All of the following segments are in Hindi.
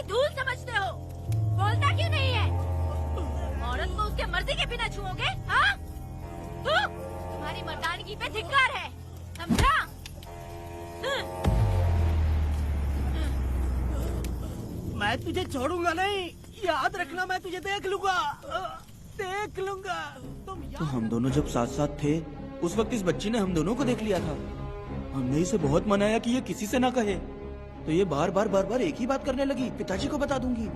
धूल समझते हो? बोलता क्यों नहीं है? औरत को उसके मर्जी के बिना छुओगे? हाँ? तुम्हारी मर्दानगी पे धिक्कार है, समझा? मैं तुझे छोड़ूंगा नहीं, याद रखना, मैं तुझे देख लूंगा। तो हम दोनों जब साथ साथ थे उस वक्त इस बच्ची ने हम दोनों को देख लिया था। हमने इसे बहुत मनाया कि ये किसी से ना कहे, तो ये बार बार एक ही बात करने लगी, पिताजी को बता दूंगी।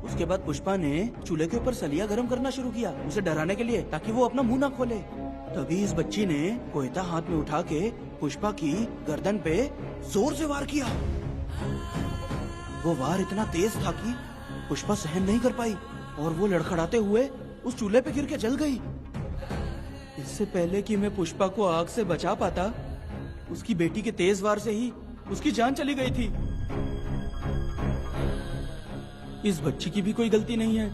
उसके बाद पुष्पा ने चूल्हे के ऊपर सलिया गर्म करना शुरू किया, उसे डराने के लिए, ताकि वो अपना मुंह ना खोले। तभी इस बच्ची ने कोयता हाथ में उठा के पुष्पा की गर्दन पे जोर से वार किया। वो वार इतना तेज था कि पुष्पा सहन नहीं कर पाई और वो लड़खड़ाते हुए उस चूल्हे पे गिर के जल गई। इससे पहले कि मैं पुष्पा को आग से बचा पाता, उसकी बेटी के तेज वार से ही उसकी जान चली गई थी। इस बच्ची की भी कोई गलती नहीं है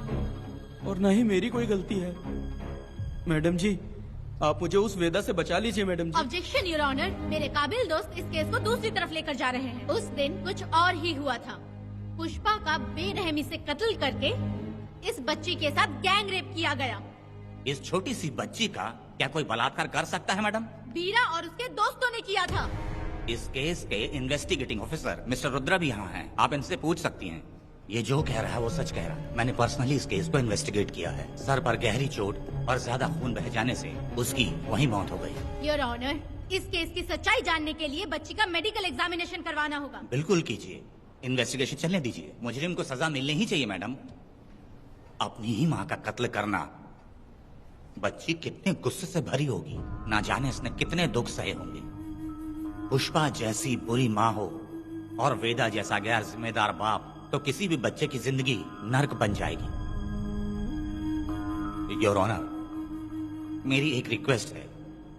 और न ही मेरी कोई गलती है। मैडम जी, आप मुझे उस वेदा से बचा लीजिए madam ji. Objection your honour, मेरे काबिल दोस्त इस केस को दूसरी तरफ लेकर जा रहे हैं। उस दिन कुछ और ही हुआ था। पुष्पा का बेरहमी से कत्ल करके इस बच्ची के साथ गैंग रेप किया गया। इस छोटी सी बच्ची का क्या कोई बलात्कार कर सकता है मैडम? बीरा और उसके दोस्तों ने किया था। इस केस के इन्वेस्टिगेटिंग ऑफिसर मिस्टर रुद्रा भी यहाँ हैं। आप इनसे पूछ सकती हैं। ये जो कह रहा है वो सच कह रहा है। मैंने पर्सनली इस केस को इन्वेस्टिगेट किया है। सर पर गहरी चोट और ज्यादा खून बह जाने से उसकी वहीं मौत हो गई। योर ऑनर, इस केस की सच्चाई जानने के लिए बच्ची का मेडिकल एग्जामिनेशन करवाना होगा। बिल्कुल कीजिए, इन्वेस्टिगेशन चलने दीजिए। मुजरिम को सजा मिलनी ही चाहिए मैडम। अपनी ही माँ का कत्ल करना, बच्ची कितने गुस्से से भरी होगी, ना जाने इसने कितने दुख सहे होंगे। पुष्पा जैसी बुरी माँ हो और वेदा जैसा गैर जिम्मेदार बाप, तो किसी भी बच्चे की जिंदगी नर्क बन जाएगी। योर ऑनर, मेरी एक रिक्वेस्ट है,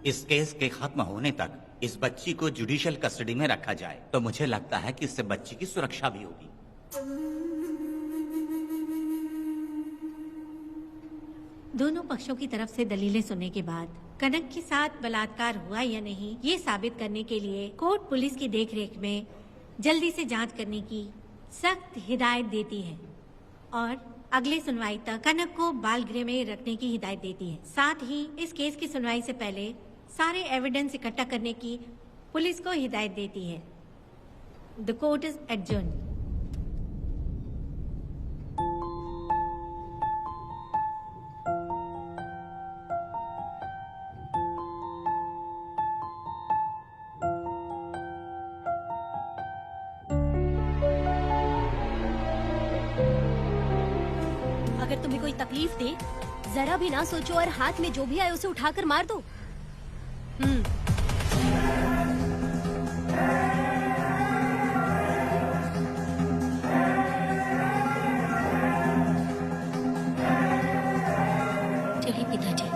इस केस के खत्म होने तक इस बच्ची को जुडिशियल कस्टडी में रखा जाए, तो मुझे लगता है कि इससे बच्ची की सुरक्षा भी होगी। दोनों पक्षों की तरफ से दलीलें सुनने के बाद कनक के साथ बलात्कार हुआ या नहीं, ये साबित करने के लिए कोर्ट पुलिस की देखरेख में जल्दी से जांच करने की सख्त हिदायत देती है और अगले सुनवाई तक कनक को बाल गृह में रखने की हिदायत देती है। साथ ही इस केस की सुनवाई से पहले सारे एविडेंस इकट्ठा करने की पुलिस को हिदायत देती है। The court is adjourned. अगर तुम्हें कोई तकलीफ दे, जरा भी ना सोचो और हाथ में जो भी आए उसे उठाकर मार दो। चलिए पिताजी।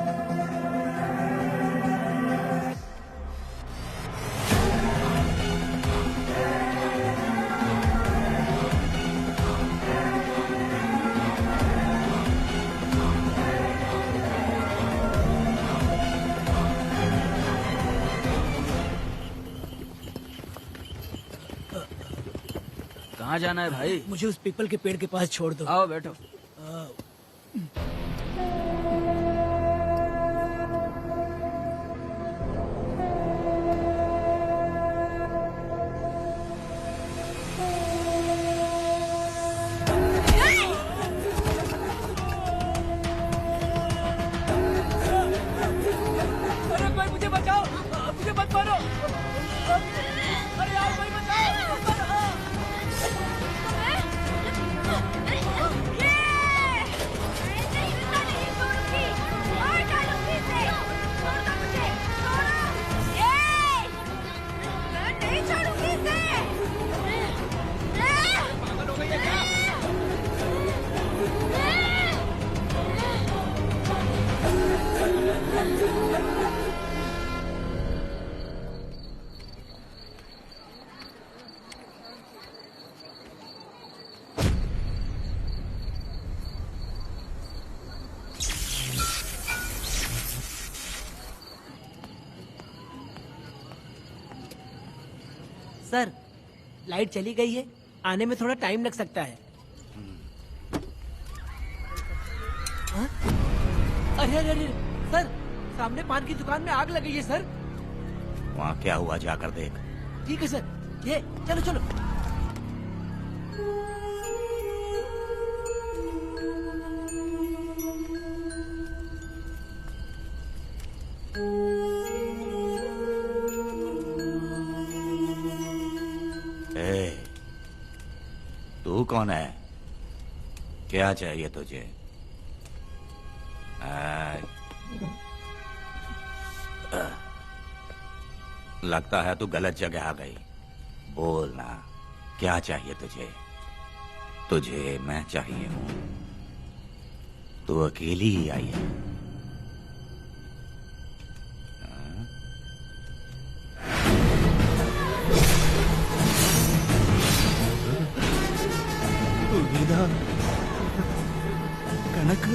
कहाँ जाना है भाई? मुझे उस पीपल के पेड़ के पास छोड़ दो। आओ बैठो। अरे कोई मुझे बचाओ, मुझे मत मारो। अरे यार कोई बचाओ। सर, लाइट चली गई है, आने में थोड़ा टाइम लग सकता है। अरे अरे अरे सर, सामने पान की दुकान में आग लगी है सर। वहाँ क्या हुआ जाकर देख। ठीक है सर, ये चलो चलो। ए, तू कौन है? क्या चाहिए तुझे? लगता है तू गलत जगह आ गई। बोल ना, क्या चाहिए तुझे? तुझे मैं चाहिए हूं। तू अकेली ही आई है। वीणा, कनक,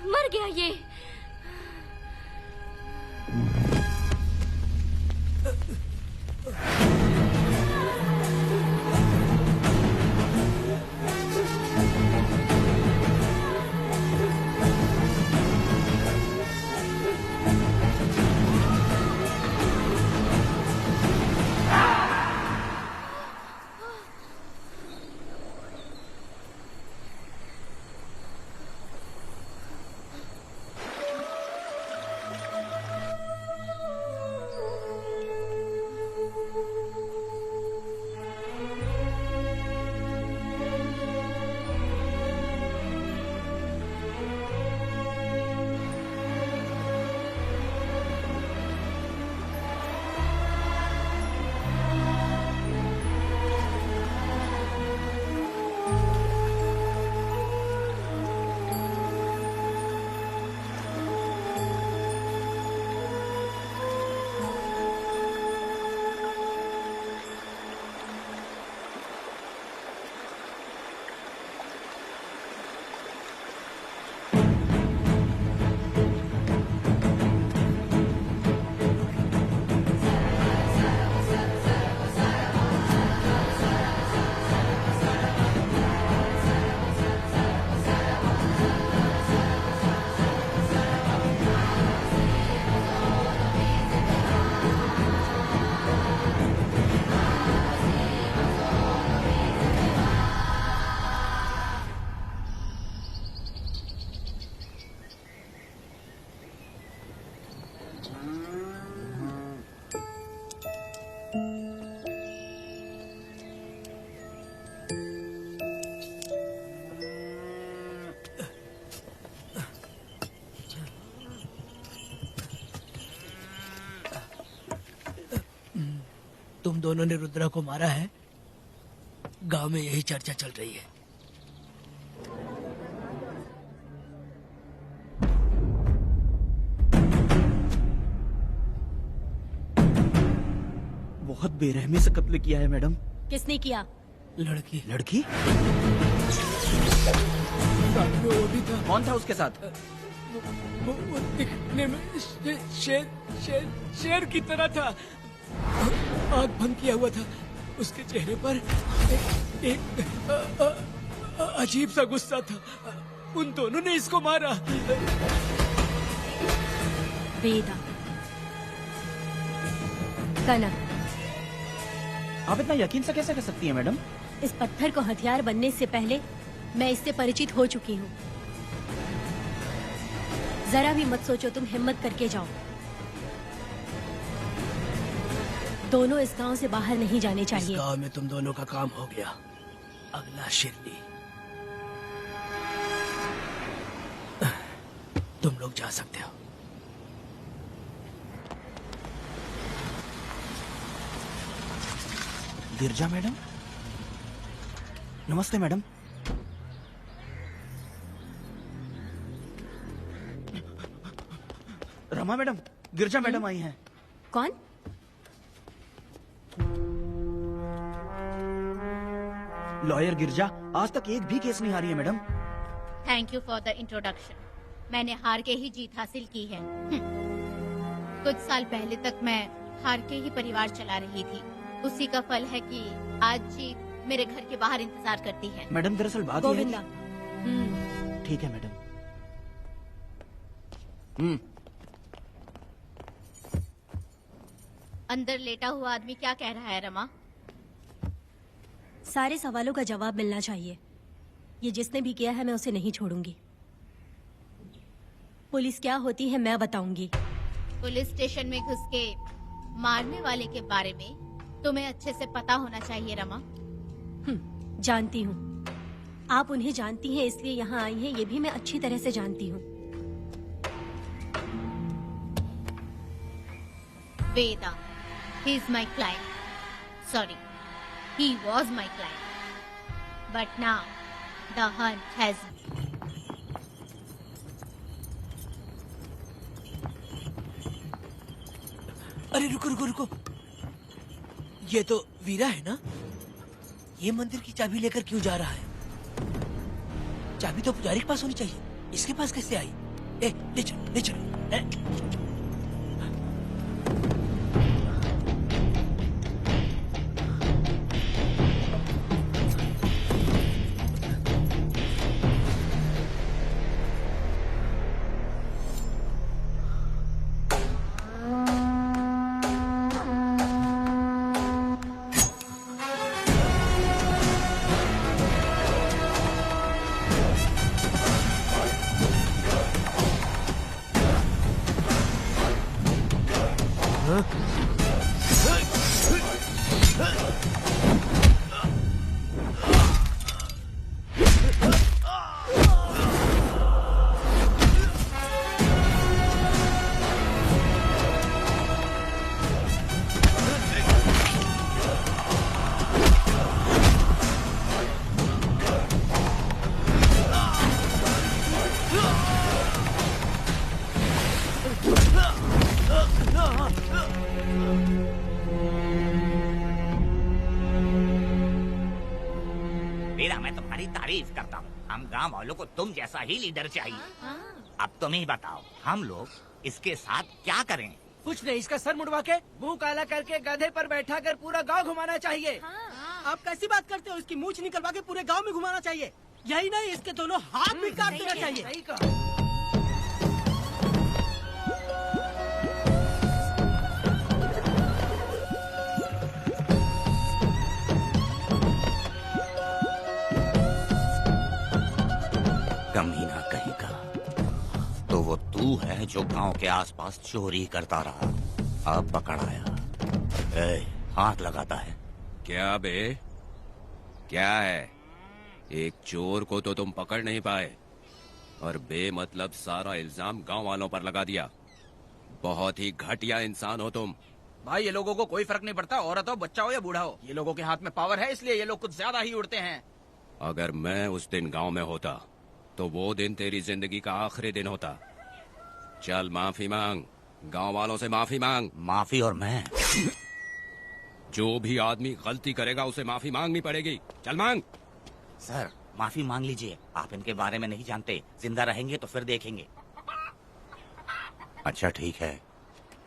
मर गया ये। तुम दोनों ने रुद्रा को मारा है। गांव में यही चर्चा चल रही है। बहुत बेरहमी से कत्ल किया है मैडम। किसने किया? लड़की। लड़की? साथ में वो भी था। कौन था उसके साथ? वो दिखने में शेर की तरह था। आग बंद किया हुआ था। उसके चेहरे पर एक अजीब सा गुस्सा था। उन दोनों ने इसको मारा। वेदा, कनक, आप इतना यकीन से कैसे कर सकती हैं मैडम? इस पत्थर को हथियार बनने से पहले मैं इससे परिचित हो चुकी हूँ। जरा भी मत सोचो, तुम हिम्मत करके जाओ। दोनों इस गांव से बाहर नहीं जाने इस चाहिए। गांव में तुम दोनों का काम हो गया। अगला शिरडी। तुम लोग जा सकते हो। गिरजा मैडम, नमस्ते मैडम। रमा मैडम, गिरजा मैडम आई हैं। कौन? लॉयर गिरजा आज तक एक भी केस नहीं हारी है madam. Thank you for the introduction. मैंने हार के ही जीत हासिल की है। कुछ साल पहले तक मैं हार के ही परिवार चला रही थी। उसी का फल है कि आज जीत मेरे घर के बाहर इंतजार करती है। मैडम दरअसल बात ये है गोविंदा। कि... ठीक है मैडम। अंदर लेटा हुआ आदमी क्या कह रहा है रमा? सारे सवालों का जवाब मिलना चाहिए। ये जिसने भी किया है मैं उसे नहीं छोड़ूंगी। पुलिस क्या होती है मैं बताऊंगी। पुलिस स्टेशन में घुस के मारने वाले के बारे में तुम्हें अच्छे से पता होना चाहिए रमा। जानती हूँ। आप उन्हें जानती हैं इसलिए यहाँ आई हैं, ये भी मैं अच्छी तरह से जानती हूँ। वेदा, he is my client. Sorry, he was my client. But now, the hunt has me. अरे रुको रुको रुको, ये तो वीरा है ना? ये मंदिर की चाबी लेकर क्यों जा रहा है? चाबी तो पुजारी के पास होनी चाहिए, इसके पास कैसे आई? ले चल ले चल। वीरा, मैं तुम्हारी तारीफ करता हूँ। हम गांव वालों को तुम जैसा ही लीडर चाहिए। अब तुम ही बताओ, हम लोग इसके साथ क्या करें? कुछ नहीं, इसका सर मुड़वा के मुंह काला करके गधे पर बैठा कर पूरा गांव घुमाना चाहिए। आप कैसी बात करते हो? इसकी मूछ निकलवा के पूरे गांव में घुमाना चाहिए। यही नहीं, इसके दोनों हाथ भी काट देना चाहिए। सही कहा। कमीना कहीं का। तो वो तू है जो गांव के आसपास चोरी करता रहा, अब पकड़ आया। हाथ लगाता है। क्या बे? क्या है? एक चोर को तो तुम पकड़ नहीं पाए और बेमतलब सारा इल्जाम गांव वालों पर लगा दिया। बहुत ही घटिया इंसान हो तुम। भाई ये लोगों को कोई फर्क नहीं पड़ता, औरत हो, बच्चा हो या बूढ़ा हो। ये लोगों के हाथ में पावर है, इसलिए ये लोग कुछ ज्यादा ही उड़ते हैं। अगर मैं उस दिन गांव में होता तो वो दिन तेरी जिंदगी का आखिरी दिन होता। चल माफी मांग, गांव वालों से माफी मांग। माफी? और मैं? जो भी आदमी गलती करेगा उसे माफी मांगनी पड़ेगी। चल मांग। सर, माफी मांग लीजिए। आप इनके बारे में नहीं जानते। जिंदा रहेंगे तो फिर देखेंगे। अच्छा ठीक है,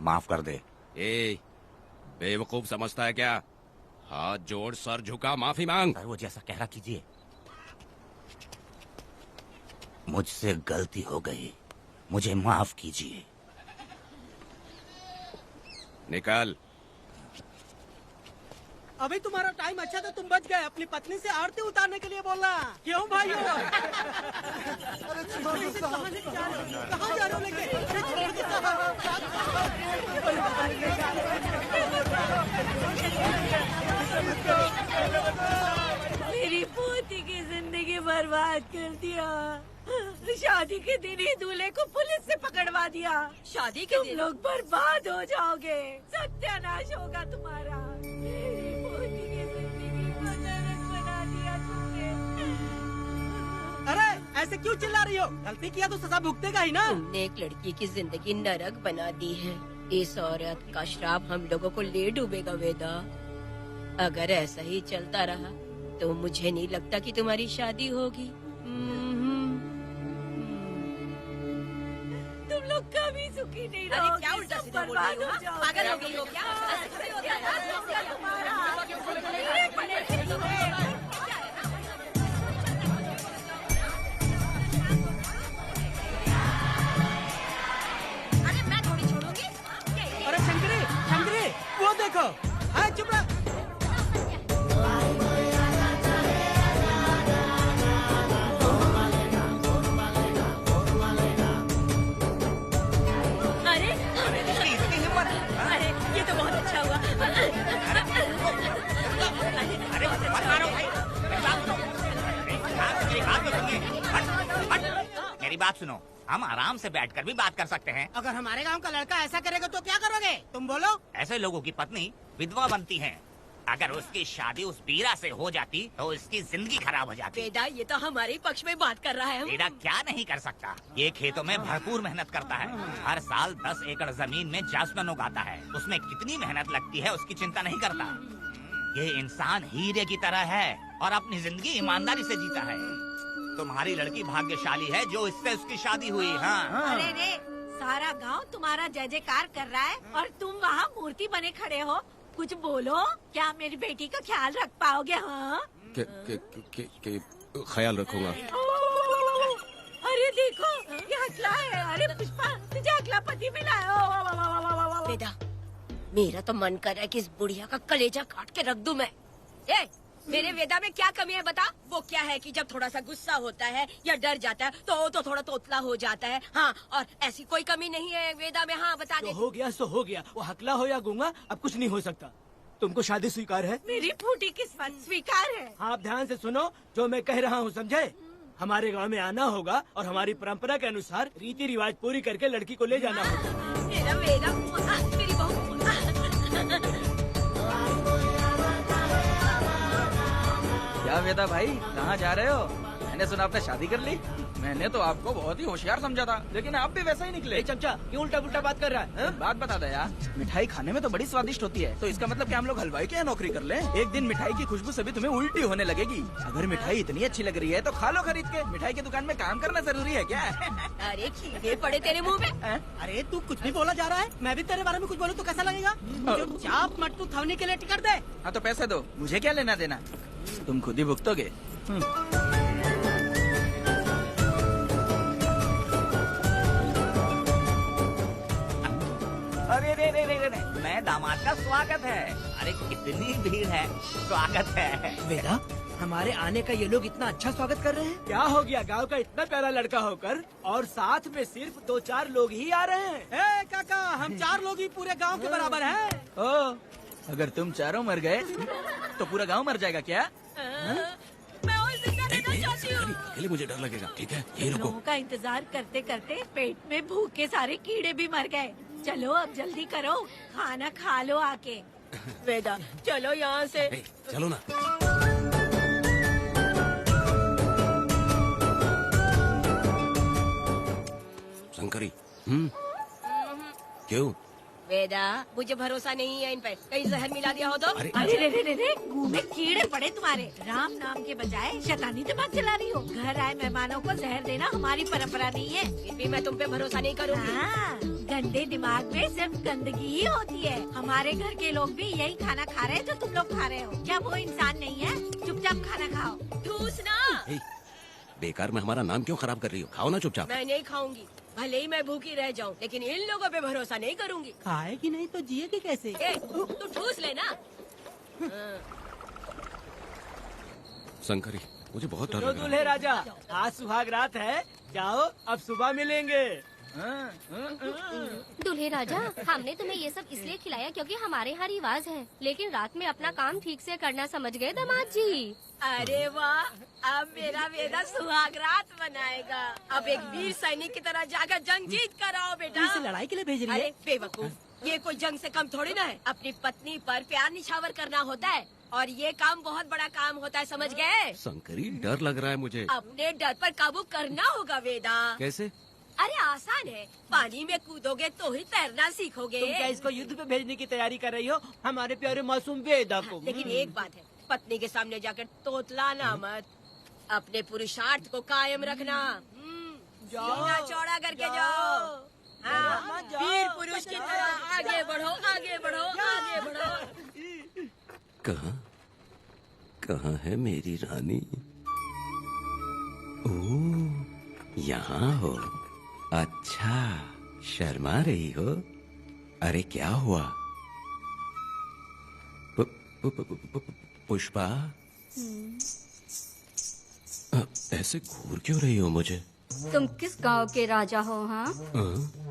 माफ कर दे। ए, बेवकूफ समझता है क्या? हाथ जोड़, सर झुका, माफी मांग। सर, वो जैसा कह रहा कीजिए। मुझसे गलती हो गई, मुझे माफ कीजिए। निकल। अभी तुम्हारा टाइम अच्छा था, तुम बच गए। अपनी पत्नी से आरती उतारने के लिए बोलना। क्यों भाई? कहाँ जा रहे हो लेके? छोड़ के मेरी पोती की जिंदगी बर्बाद कर दिया। शादी के दिन ही दूल्हे को पुलिस से पकड़वा दिया। शादी के तुम लोग बर्बाद हो जाओगे, सत्यानाश होगा तुम्हारा। मेरी पोती की जिंदगी को नरक बना दिया तुमने। ऐसे क्यों चिल्ला रही हो? गलती किया तो सजा भुगतेगा ही ना। तुमने एक लड़की की जिंदगी नरक बना दी है। इस औरत का श्राप हम लोगों को ले डूबेगा वेदा। अगर ऐसा ही चलता रहा तो मुझे नहीं लगता कि तुम्हारी शादी होगी। तुम लोग कभी सुखी नहीं रहोगे। क्या उल्टा सीधा बोल रही हो? पागल हो गई हो क्या? अरे मैं थोड़ी छोड़ूंगी। अरे शंकरी, शंकरी, वो देखो। हाँ, चुप रह। अरे अरे ये तो बहुत अच्छा हुआ। अरे मत मारो भाई, मेरी बात सुनो। हम आराम से बैठकर भी बात कर सकते हैं। अगर हमारे गांव का लड़का ऐसा करेगा तो क्या करोगे? तुम बोलो। ऐसे लोगों की पत्नी विधवा बनती है। अगर उसकी शादी उस बीरा से हो जाती तो उसकी जिंदगी खराब हो जाती। वेदा ये तो हमारे ही पक्ष में बात कर रहा है। बेटा क्या नहीं कर सकता। ये खेतों में भरपूर मेहनत करता है। हर साल 10 एकड़ जमीन में जासमन उगाता है। उसमें कितनी मेहनत लगती है उसकी चिंता नहीं करता। ये इंसान हीरे की तरह है और अपनी जिंदगी ईमानदारी से जीता है। तुम्हारी लड़की भाग्यशाली है जो इससे उसकी शादी हुई। हाँ अरे रे, सारा गांव तुम्हारा जय जयकार कर रहा है और तुम वहाँ मूर्ति बने खड़े हो। कुछ बोलो, क्या मेरी बेटी का ख्याल रख पाओगे? हाँ ख्याल रखूंगा। अरे देखो ये हकला है। अरे पुष्पा तुझे हकला पति मिला है। वेदा मेरा तो मन कर रहा है कि इस बुढ़िया का कलेजा काट के रख दूं मैं। ए, मेरे वेदा में क्या कमी है बता? वो क्या है कि जब थोड़ा सा गुस्सा होता है या डर जाता है तो थोड़ा तोतला हो जाता है। हाँ, और ऐसी कोई कमी नहीं है वेदा में। हाँ बता दे। तो हो गया सो हो गया। वो हकला हो या गूंगा अब कुछ नहीं हो सकता। तुमको शादी स्वीकार है? मेरी फूटी किस्मत स्वीकार है। आप ध्यान से सुनो जो मैं कह रहा हूँ, समझे? हमारे गांव में आना होगा और हमारी परंपरा के अनुसार रीति रिवाज पूरी करके लड़की को ले जाना होगा। मेरा वेदा मेरी बहू। क्या वेदा भाई, कहाँ जा रहे हो? मैंने सुना आपने शादी कर ली। मैंने तो आपको बहुत ही होशियार समझा था, लेकिन आप भी वैसा ही निकले। चमचा क्यों उल्टा पुल्टा बात कर रहा है? बात बता दे यार। मिठाई खाने में तो बड़ी स्वादिष्ट होती है, तो इसका मतलब क्या हम लोग हलवाई के यहाँ नौकरी कर लें? एक दिन मिठाई की खुशबू से भी तुम्हें उल्टी होने लगेगी। अगर मिठाई इतनी अच्छी लग रही है तो खा लो खरीद के। मिठाई की दुकान में काम करना जरूरी है क्या? अरे कीड़े पड़े तेरे मुंह में। अरे तू कुछ भी बोला जा रहा है। मैं भी तेरे बारे में कुछ बोलूं तो कैसा लगेगा? चुपचाप मट्टू थवने के लिए टिकट दे। हाँ तो पैसे दो, मुझे क्या लेना देना, तुम खुद ही भुगतोगे। अरे रे रे रे रे, मैं दामाद का स्वागत है। अरे कितनी भीड़ है, स्वागत है। वेदा, हमारे आने का ये लोग इतना अच्छा स्वागत कर रहे हैं। क्या हो गया गांव का इतना प्यारा लड़का होकर और साथ में सिर्फ 2-4 लोग ही आ रहे हैं। ए काका, हम 4 लोग ही पूरे गांव के बराबर हैं। ओ, अगर तुम चारों मर गए तो पूरा गांव मर जाएगा क्या? मैं और जिंदा रहना चाहती हूँ। अकेले मुझे डर लगेगा। ठीक है, ये रुको। लोगों का इंतजार करते करते पेट में भूख के सारे कीड़े भी मर गए। चलो अब जल्दी करो, खाना खा लो आके। वेदा चलो यहाँ से। ए, चलो ना। शंकरी। क्यों? वेदा मुझे भरोसा नहीं है इन पे, कहीं जहर मिला दिया हो तो। अरे अरे रे रे रे रे, मुंह में कीड़े पड़े तुम्हारे। राम नाम के बजाय शैतानी दिमाग चला रही हो। घर आए मेहमानों को जहर देना हमारी परंपरा नहीं है। फिर भी मैं तुम पे भरोसा नहीं करूँगी। हाँ, गंदे दिमाग में सिर्फ गंदगी ही होती है। हमारे घर के लोग भी यही खाना खा रहे हैं जो तुम लोग खा रहे हो। क्या वो इंसान नहीं है? चुपचाप खाना खाओ। ठूस ना। ए, बेकार में हमारा नाम क्यों खराब कर रही हो? खाओ ना चुपचाप। मैं नहीं खाऊंगी, भले ही मैं भूखी रह जाऊं, लेकिन इन लोगों पे भरोसा नहीं करूंगी। खाएगी नहीं तो जिएगी कैसे? ए, तू ठूस लेना। शंकरी, मुझे बहुत डर तो लग रहा दूल्हे राजा, आज सुहाग रात है, जाओ अब सुबह मिलेंगे। दूल्हे राजा, हमने तुम्हें ये सब इसलिए खिलाया क्योंकि हमारे यहाँ रिवाज है, लेकिन रात में अपना काम ठीक से करना समझ गए दामाद जी। अरे वाह, अब मेरा वेदा सुहाग रात मनाएगा। अब एक वीर सैनिक की तरह जाकर जंग जीत कर आओ बेटा। इसे लड़ाई के लिए भेज रही है? अरे बेवकूफ, ये कोई जंग से कम थोड़ी ना है। अपनी पत्नी पर प्यार निछावर करना होता है और ये काम बहुत बड़ा काम होता है, समझ गए? शंकरी, डर लग रहा है मुझे। अपने डर पर काबू करना होगा वेदा। कैसे? अरे आसान है, पानी में कूदोगे तो ही तैरना सीखोगे। तुम क्या इसको युद्ध पे भेजने की तैयारी कर रही हो हमारे प्यारे मासूम वेदा को? लेकिन एक बात है, पत्नी के सामने जाकर तोतलाना मत, अपने पुरुषार्थ को कायम रखना। सीना चौड़ा करके जाओ। हाँ, वीर पुरुष की तरह आगे बढ़ो, आगे बढ़ो, आगे बढ़ो। कहाँ है मेरी रानी? ओह, यहाँ हो। अच्छा, शर्मा रही हो? अरे क्या हुआ? पुष्पा, ऐसे घूर क्यों रही हो मुझे? तुम किस गांव के राजा हो? हाँ,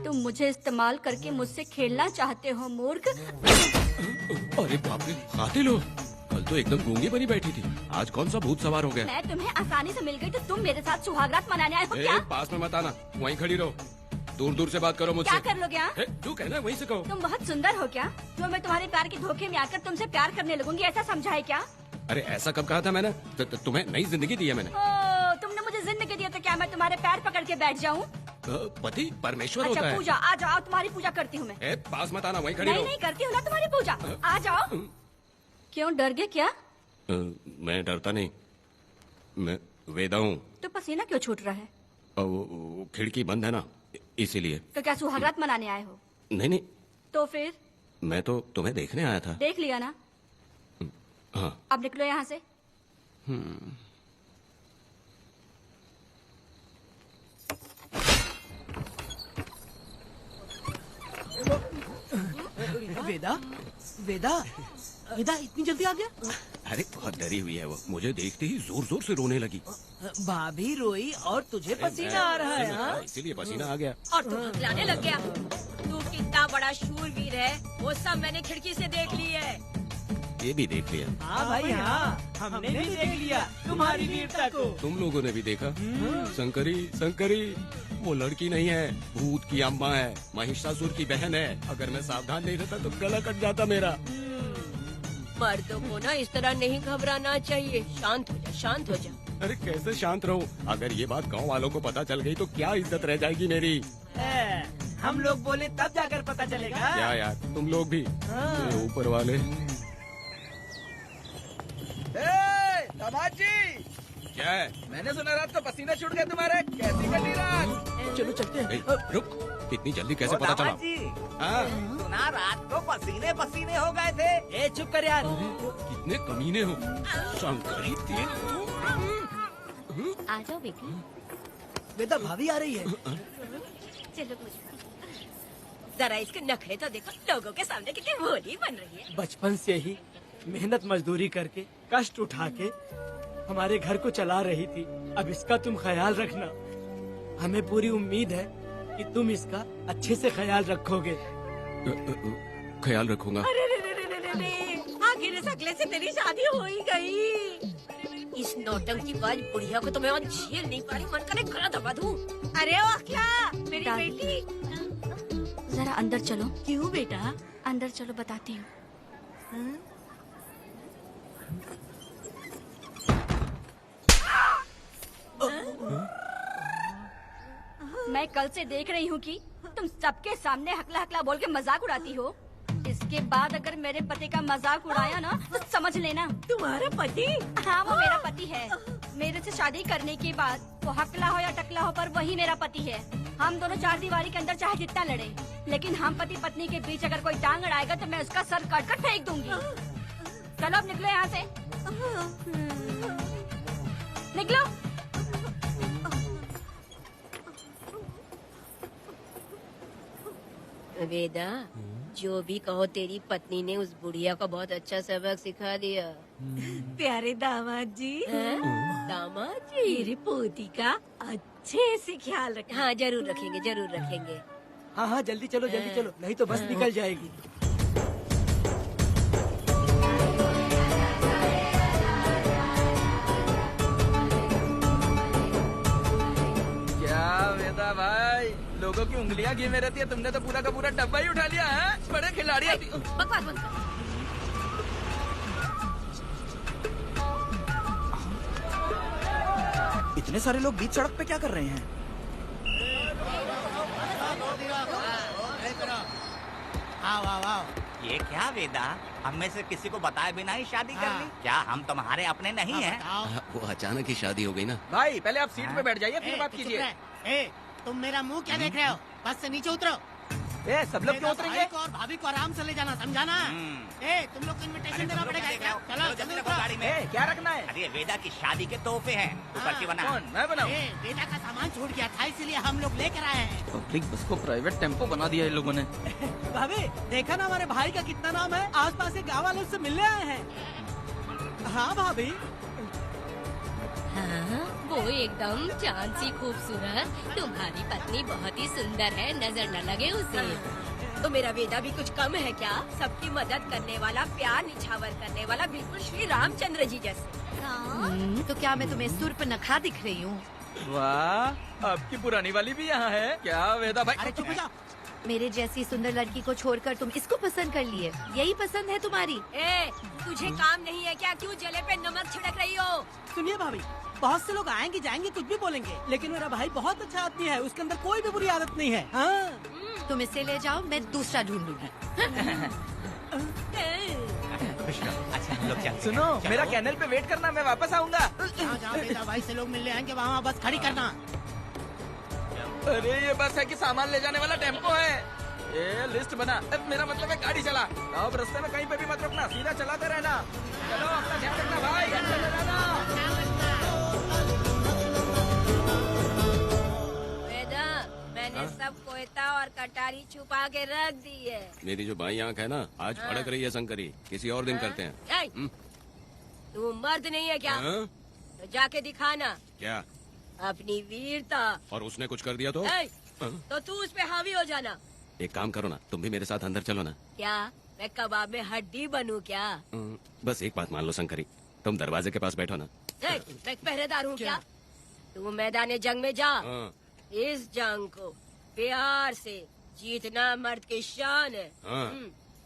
तुम मुझे इस्तेमाल करके मुझसे खेलना चाहते हो मूर्ख। अरे बाप रे, कातिल हो। कल तो एकदम गूंगी बनी बैठी थी, आज कौन सा भूत सवार हो गया? मैं तुम्हें आसानी से मिल गई तो तुम मेरे साथ सुहागरात मनाने आए हो क्या? पास में मत आना, वहीं खड़ी रहो। दूर दूर से बात करो मुझसे। क्या कर लोगे? हाँ? तू कहना वहीं से कहो। तुम बहुत सुंदर हो क्या जो मैं तुम्हारे प्यार के धोखे में आकर तुमसे प्यार करने लगूंगी, ऐसा समझा है क्या? अरे ऐसा कब कहा था मैंने? तुम्हें नई जिंदगी दी है मैंने। तुमने मुझे जिंदगी दी है तो क्या मैं तुम्हारे पैर पकड़ के बैठ जाऊँ? पति परमेश्वर अच्छा होता है। पूजा, आ जाओ, तुम्हारी पूजा करती हूँ मैं। पास मत आना, वहीं खड़ी रहो। नहीं करती हूँ ना तुम्हारी पूजा, आ जाओ। क्यों डर गए क्या? मैं डरता नहीं, मैं वेदा हूँ। तो पसीना क्यों छूट रहा है? वो खिड़की बंद है ना, इसीलिए। तो क्या सुहागरात मनाने आए हो? नहीं, तो फिर? मैं तो तुम्हें देखने आया था। देख लिया ना? हाँ। अब निकलो यहाँ से। वेदा वेदा वेदा इतनी जल्दी आ गया? अरे बहुत डरी हुई है वो, मुझे देखते ही जोर जोर से रोने लगी। भाभी रोई और तुझे पसीना आ रहा है? हाँ? इसीलिए पसीना आ गया। और तू हकलाने लग गया। तू कितना बड़ा शूरवीर है, वो सब मैंने खिड़की से देख ली है। ये भी देख लिया? हाँ भाई हाँ, हमने भी देख लिया तुम्हारी वीरता को। तुम लोगों ने भी देखा? शंकरी, शंकरी, वो लड़की नहीं है, भूत की अम्मा है, महिषासुर की बहन है। अगर मैं सावधान नहीं रहता तो गला कट जाता मेरा। मर्दों को ना इस तरह नहीं घबराना चाहिए। शांत हो जा, शांत हो जा। अरे कैसे शांत रहूं? अगर ये बात गांव वालों को पता चल गई तो क्या इज्जत रह जाएगी मेरी? हम लोग बोले तब जाकर पता चलेगा। क्या यार, तुम लोग भी? मेरे ऊपर वाले। दामाद जी, क्या है? मैंने सुना रात को पसीना छूट गया तुम्हारे, कैसी कटी रात? चलो चलते हैं। रुक, इतनी जल्दी कैसे पता चला? हाँ? सुना रात को पसीने पसीने हो गए थे। ए चुप कर यार। कितने कमीने हो शंकरी, आ जाओ बेटी। वेदा भाभी आ रही है। चलो जरा इसके नखरे तो देखो, लोगों के सामने कितनी भोली बन रही है। बचपन से ही मेहनत मजदूरी करके कष्ट उठा के हमारे घर को चला रही थी। अब इसका तुम ख्याल रखना। हमें पूरी उम्मीद है कि तुम इसका अच्छे से ख्याल रखोगे। ख्याल रखूंगा। आखिर इस अगले से तेरी शादी हो ही गई। इस नौटंकी बाज बुढ़िया को तो मैं और झेल नहीं पा रही, मन करे गला दबा दूं। अरे ओ अखिला, मेरी बेटी, जरा अंदर चलो। क्यों बेटा? अंदर चलो, बताती हूँ। मैं कल से देख रही हूँ कि तुम सबके सामने हकला हकला बोल के मजाक उड़ाती हो। इसके बाद अगर मेरे पति का मजाक उड़ाया ना तो समझ लेना। तुम्हारा पति? हाँ, वो मेरा पति है। मेरे से शादी करने के बाद वो हकला हो या टकला हो, पर वही मेरा पति है। हम दोनों चार दीवारी के अंदर चाहे जितना लड़े, लेकिन हम पति पत्नी के बीच अगर कोई टांग अड़ाएगा तो मैं उसका सर काट कर फेंक दूंगी। चलो अब निकलो यहाँ से, निकलो। वेदा, जो भी कहो, तेरी पत्नी ने उस बुढ़िया को बहुत अच्छा सबक सिखा दिया। प्यारे दामाद जी, दामाद जी, मेरी पोती का अच्छे से ख्याल रखना। हाँ जरूर रखेंगे, जरूर रखेंगे। हाँ हाँ जल्दी चलो, जल्दी चलो, नहीं तो बस निकल जाएगी। क्या वेदा भाई, लोगों की उंगलियां घी में रहती है, तुमने तो पूरा का पूरा डब्बा ही उठा लिया है। बड़े खिलाड़ी अभी। बकवास बंद कर। इतने सारे लोग बीच सड़क पे क्या कर रहे हैं? ये क्या वेदा, हम में से किसी को बताए बिना ही शादी कर ली? क्या हम तुम्हारे अपने नहीं हैं? वो अचानक ही शादी हो गई ना। भाई पहले आप सीट पे बैठ जाइए फिर बात कीजिए। तुम मेरा मुंह क्या देख रहे हो? बस से नीचे उतरो। ए सब लोग क्यों उतरेंगे? भाई को और भाभी को आराम से ले जाना, समझाना? तुम लोग को इनविटेशन देना पड़ेगा। चलो जल्दी उतरो। गाड़ी में ए क्या रखना है? अरे वेदा की शादी के तोहफे हैं, ऊपर की बना। कौन? मैं बनाऊं? वेदा का सामान छूट गया था, इसलिए हम लोग लेकर आए हैं। पब्लिक बस को प्राइवेट टेम्पो बना दिया इन लोगों ने। भाभी देखा ना हमारे भाई का कितना नाम है, आसपास के गाँव वालों से मिलने आए हैं। हाँ भाभी। हाँ, वो एकदम चांद सी खूबसूरत। तुम्हारी पत्नी बहुत ही सुंदर है, नजर न लगे उसे। तो मेरा वेदा भी कुछ कम है क्या? सबकी मदद करने वाला, प्यार निछावर करने वाला, बिल्कुल श्री रामचंद्र जी जैसे। तो क्या मैं तुम्हें सुर्पनखा दिख रही हूँ? वाह, आपकी पुरानी वाली भी यहाँ है क्या वेदा भाई? अरे चुप हो जा। मेरे जैसी सुंदर लड़की को छोड़कर तुम इसको पसंद कर लिए, यही पसंद है तुम्हारी? ए, तुझे काम नहीं है क्या? क्यों जले पे नमक छिड़क रही हो? सुनिए भाभी, बहुत से लोग आएंगे जाएंगे कुछ भी बोलेंगे, लेकिन मेरा भाई बहुत अच्छा आदमी है, उसके अंदर कोई भी बुरी आदत नहीं है। हाँ। तुम इसे ले जाओ, मैं दूसरा ढूंढ लूंगी। अच्छा हम लोग चलते सुनो, हैं। मेरा कैनल पे वेट करना, मैं वापस आऊंगा। जहाँ वेदा भाई से लोग मिलने आएंगे वहाँ बस खड़ी करना। अरे ये बस है कि सामान ले जाने वाला टेम्पो है। ये लिस्ट बना, अब मेरा मतलब है गाड़ी चला। अब रास्ते में कहीं पे भी मत रुकना, सीधा चलाते रहना। चलो अपना ध्यान रखना भाई, चले जाना। वेदा, मैंने सब कोयता और कटारी छुपा के रख दी है। मेरी जो बाई आंख है ना, आज भड़क रही है शंकरी। किसी और दिन करते हैं। ए, तू मर्द नहीं है क्या? हाँ? तो जाके दिखाना क्या? अपनी वीरता। और उसने कुछ कर दिया तो? ए, हाँ? तो तू उस पे हावी हो जाना। एक काम करो ना, तुम भी मेरे साथ अंदर चलो ना। क्या मैं कबाब में हड्डी बनूं क्या? बस एक बात मान लो शंकरी, तुम दरवाजे के पास बैठो ना। ए, मैं पहरेदार हूँ क्या? तू मैदान जंग में जा। हाँ। इस जंग को प्यार से जीतना मर्द की शान है। हाँ।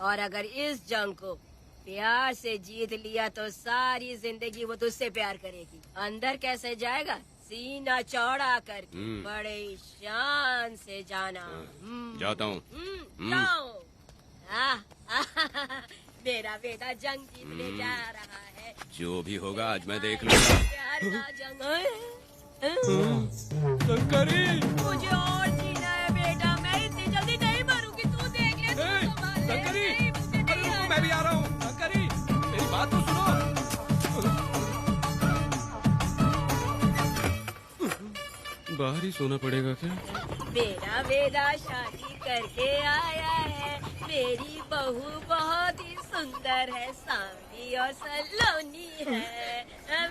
और अगर इस जंग को प्यार से जीत लिया तो सारी जिंदगी वो तुझसे प्यार करेगी। अंदर कैसे जाएगा? सीना चौड़ा करके बड़े शान से जाना। जाता हूँ। जाओ। मेरा बेटा जंग जीतने जा रहा है। जो भी होगा आज मैं देख लूंगा। प्यार का जंग। शंकरी, मुझे और जीना है बेटा, मैं इतनी जल्दी नहीं मरूंगी। तू देख ले, तू संभाल ले। शंकरी, नहीं, मुझे नहीं आना। मैं भी आ रहा हूँ। शंकरी, मेरी बात तो सुनो। बाहर ही सोना पड़ेगा क्या? मेरा बेटा शादी करके आया है। मेरी बहू बहुत ही सुंदर है, सांवली और सलोनी है।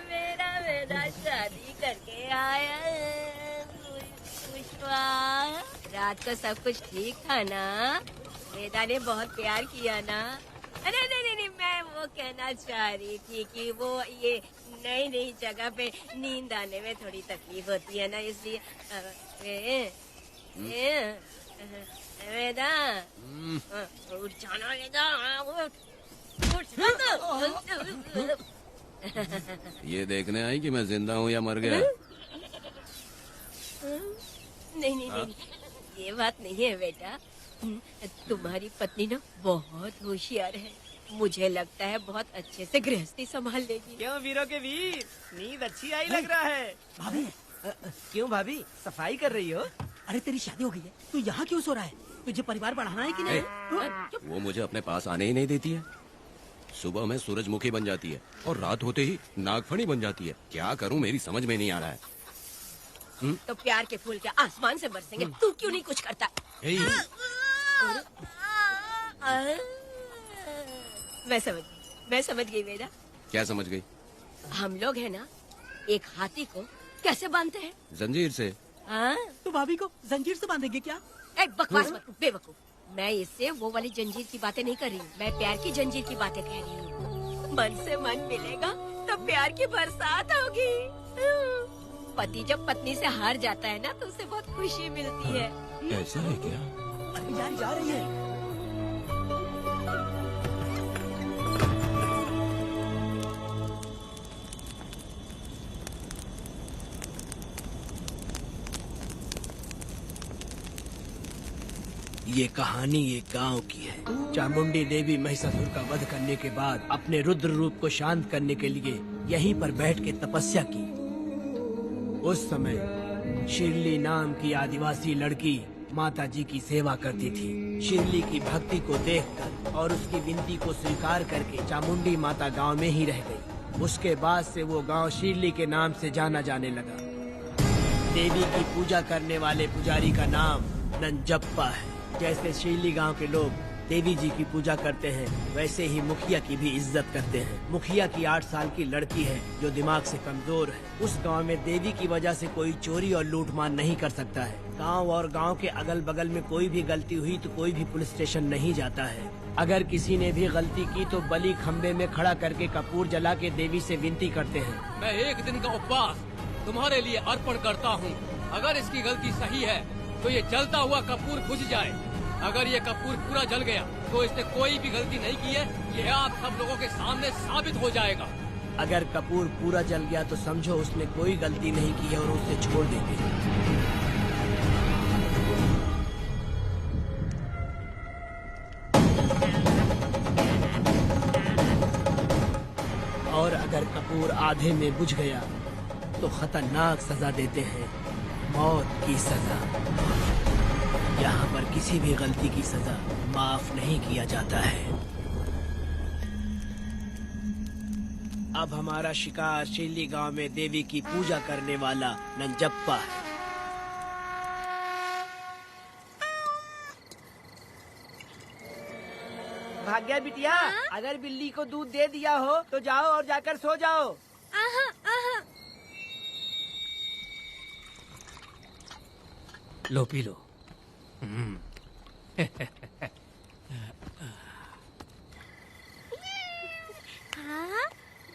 मेरा बेटा शादी करके आया है। पुष्पा, रात को सब कुछ ठीक था ना? वेदा ने बहुत प्यार किया ना? अरे नहीं, मैं वो कहना चाह रही थी कि वो ये नई जगह पे नींद आने में थोड़ी तकलीफ होती है ना, इसलिए वेदा उठ जाना। वेदा उठ। ये देखने आई कि मैं जिंदा हूँ या मर गया? नहीं, ये बात नहीं है बेटा। तुम्हारी पत्नी ना बहुत होशियार है। मुझे लगता है बहुत अच्छे से गृहस्थी संभाल लेगी। क्यों वीरों के वीर, नींद अच्छी आई लग रहा है। भाभी क्यों भाभी सफाई कर रही हो? अरे तेरी शादी हो गई है, तू यहाँ क्यों सो रहा है? तुझे परिवार बढ़ाना है कि नहीं? वो मुझे अपने पास आने ही नहीं देती है। सुबह में सूरजमुखी बन जाती है और रात होते ही नागफनी बन जाती है। क्या करूँ मेरी समझ में नहीं आ रहा है। तो प्यार के फूल क्या आसमान से बरसेंगे? तू क्यों नहीं कुछ करता? मैं समझ गई बेटा। क्या समझ गई? हम लोग है ना, एक हाथी को कैसे बांधते हैं? जंजीर से। हाँ? तो भाभी को जंजीर से बांधेंगे क्या? बकवास मत, बेवकूफ। मैं इससे वो वाली जंजीर की बातें नहीं कर रही हूँ, मैं प्यार की जंजीर की बातें कह रही हूँ। मन से मन मिलेगा तो प्यार की बरसात होगी। पति जब पत्नी से हार जाता है ना तो उसे बहुत खुशी मिलती है। ऐसा है क्या? अरे यार जा रही है। ये कहानी एक गांव की है। चामुंडी देवी महिषासुर का वध करने के बाद अपने रुद्र रूप को शांत करने के लिए यहीं पर बैठ के तपस्या की। उस समय शिरली नाम की आदिवासी लड़की माता जी की सेवा करती थी। शिरली की भक्ति को देखकर और उसकी विनती को स्वीकार करके चामुंडी माता गांव में ही रह गई। उसके बाद से वो गांव शिरली के नाम से जाना जाने लगा। देवी की पूजा करने वाले पुजारी का नाम नंजप्पा है। जैसे शिरली गांव के लोग देवी जी की पूजा करते हैं, वैसे ही मुखिया की भी इज्जत करते हैं। मुखिया की 8 साल की लड़की है जो दिमाग से कमजोर है। उस गांव में देवी की वजह से कोई चोरी और लूटमार नहीं कर सकता है। गांव और गांव के अगल बगल में कोई भी गलती हुई तो कोई भी पुलिस स्टेशन नहीं जाता है। अगर किसी ने भी गलती की तो बलि खम्बे में खड़ा करके कपूर जला के देवी से विनती करते हैं। मैं 1 दिन का उपवास तुम्हारे लिए अर्पण करता हूँ। अगर इसकी गलती सही है तो ये जलता हुआ कपूर बुझ जाए। अगर ये कपूर पूरा जल गया तो इसने कोई भी गलती नहीं की है, ये आप सब लोगों के सामने साबित हो जाएगा। अगर कपूर पूरा जल गया तो समझो उसने कोई गलती नहीं की है और उसे छोड़ देंगे। और अगर कपूर आधे में बुझ गया तो खतरनाक सजा देते हैं, मौत की सजा। यहाँ पर किसी भी गलती की सजा माफ नहीं किया जाता है। अब हमारा शिकार शिरली गांव में देवी की पूजा करने वाला नंजप्पा है। भाग्या बिटिया, अगर बिल्ली को दूध दे दिया हो तो जाओ और जाकर सो जाओ। लो पी लो। हाँ,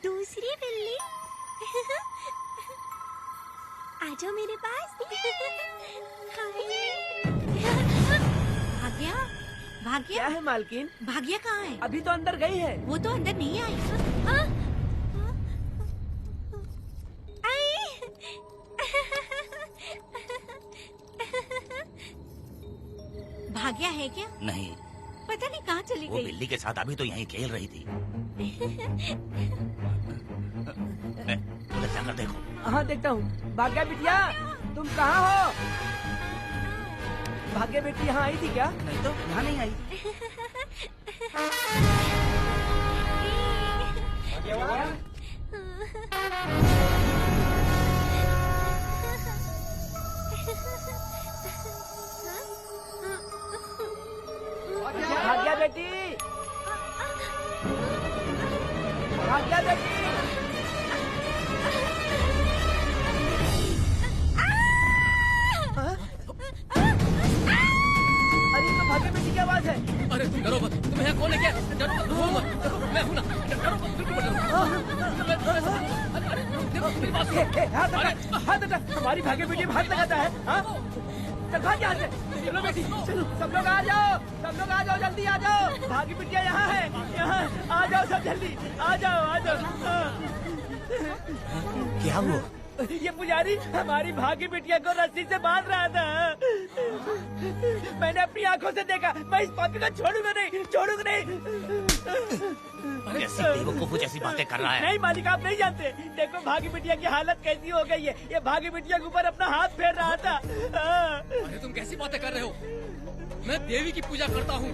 दूसरी बिल्ली। आ जाओ मेरे पास। भाग्या, भाग्या, क्या है मालकिन? भाग्या कहाँ है? अभी तो अंदर गई है। वो तो अंदर नहीं आई। भाग्या है क्या? नहीं, पता नहीं कहाँ चली वो गई। बिल्ली के साथ अभी तो यहीं खेल रही थी। उधर जाकर देखो। हाँ देखता हूँ। भाग्या बिटिया, तुम कहाँ हो? भाग्या बेटी यहाँ आई थी क्या? नहीं तो यहाँ नहीं आई। भाग्या बेटी, भाग्या बेटी। अरे तो भाग्या बेटी की आवाज है। अरे तुम डरो मत, तुम यहाँ कौन है? क्या डरो मत, रो मत, मैं हूँ ना, डरो मत, बिल्कुल मत डरो। हाथ हटा, हमारी भाग्य बेटी हाथ लगाता है। हाँ? चल भाग यहाँ से। चलो बेटी, चलो सब लोग आ जाओ, सब लोग आ जाओ, जल्दी आ जाओ। भाग्य बिटिया यहाँ है, यहाँ आ जाओ सब जल्दी, आ जाओ, आ जाओ। क्या हुआ? ये पुजारी हमारी भाग्य बिटिया को रस्सी से बांध रहा था। मैंने अपनी आंखों से देखा। मैं इस पापी को छोड़ूंगा नहीं, छोड़ूंगा नहीं। कैसी बेवकूफों जैसी बातें कर रहा है। नहीं मालिक, आप नहीं जानते। देखो भाग्य बिटिया की हालत कैसी हो गई है। ये भाग्य बिटिया के ऊपर अपना हाथ फेर रहा था। अरे तुम कैसी बातें कर रहे हो? मैं देवी की पूजा करता हूँ।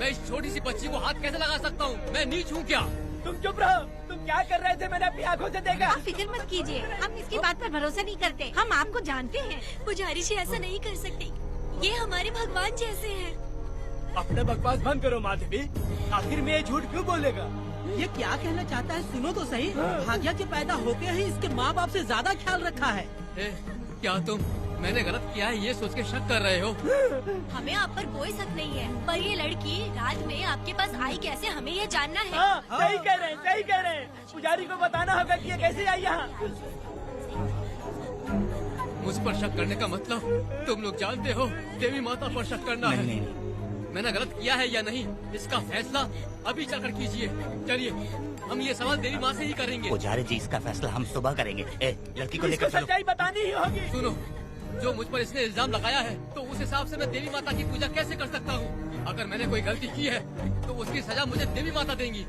मैं इस छोटी सी बच्ची को हाथ कैसे लगा सकता हूँ? मैं नीच हूँ क्या? तुम चुप रहो। तुम क्या कर रहे थे? मैंने अपनी आंखों से देखा। आप फिक्र मत कीजिए, हम इसकी बात पर भरोसा नहीं करते। हम आपको जानते हैं। पुजारी जी ऐसा नहीं कर सकती। ये हमारे भगवान जैसे हैं। अपने बकवास बंद करो माधवी। आखिर में ये झूठ क्यों बोलेगा? ये क्या कहना चाहता है? सुनो तो सही। भाग्या के पैदा होके ही इसके माँ बाप से ज्यादा ख्याल रखा है। क्या तुम मैंने गलत किया है ये सोच के शक कर रहे हो? हमें आप पर कोई शक नहीं है, पर ये लड़की रात में आपके पास आई कैसे, हमें ये जानना है। सही कह रहे हैं, सही कह रहे हैं। पुजारी को बताना होगा कि ये कैसे आई यहाँ। मुझ पर शक करने का मतलब तुम लोग जानते हो देवी माता पर शक करना है। मैंने गलत किया है या नहीं, इसका फैसला अभी चलकर कीजिए। चलिए हम ये सवाल देवी माँ से ही करेंगे। पुजारी जी, इसका फैसला हम सुबह करेंगे। लड़की को लेकर चलो। सच्चाई बतानी ही होगी। सुनो, जो मुझ पर इसने इल्जाम लगाया है, तो उस हिसाब से मैं देवी माता की पूजा कैसे कर सकता हूँ? अगर मैंने कोई गलती की है तो उसकी सजा मुझे देवी माता देंगी।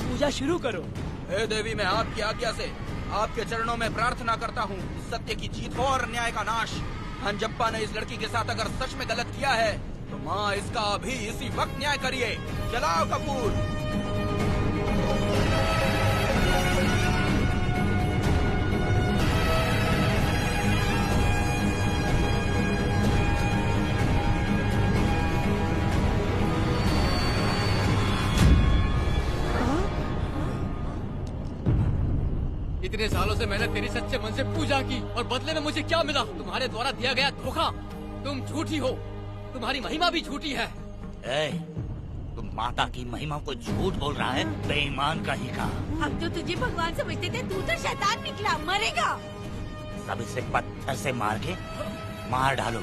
पूजा शुरू करो। हे देवी, मैं आपकी आज्ञा से आपके चरणों में प्रार्थना करता हूँ, सत्य की जीत हो और अन्याय का नाश। हंजप्पा ने इस लड़की के साथ अगर सच में गलत किया है तो माँ इसका अभी इसी वक्त न्याय करिए। जलाओ कपूर। इतने सालों से मैंने तेरी सच्चे मन से पूजा की और बदले में मुझे क्या मिला? तुम्हारे द्वारा दिया गया धोखा। तुम झूठी हो, तुम्हारी महिमा भी झूठी है। तुम माता की महिमा को झूठ बोल रहा है, बेईमान कहीं का। हम तो तुझे भगवान समझते थे, तू तो शैतान निकला, मरेगा। सब इसे पत्थर से मार के मार डालो।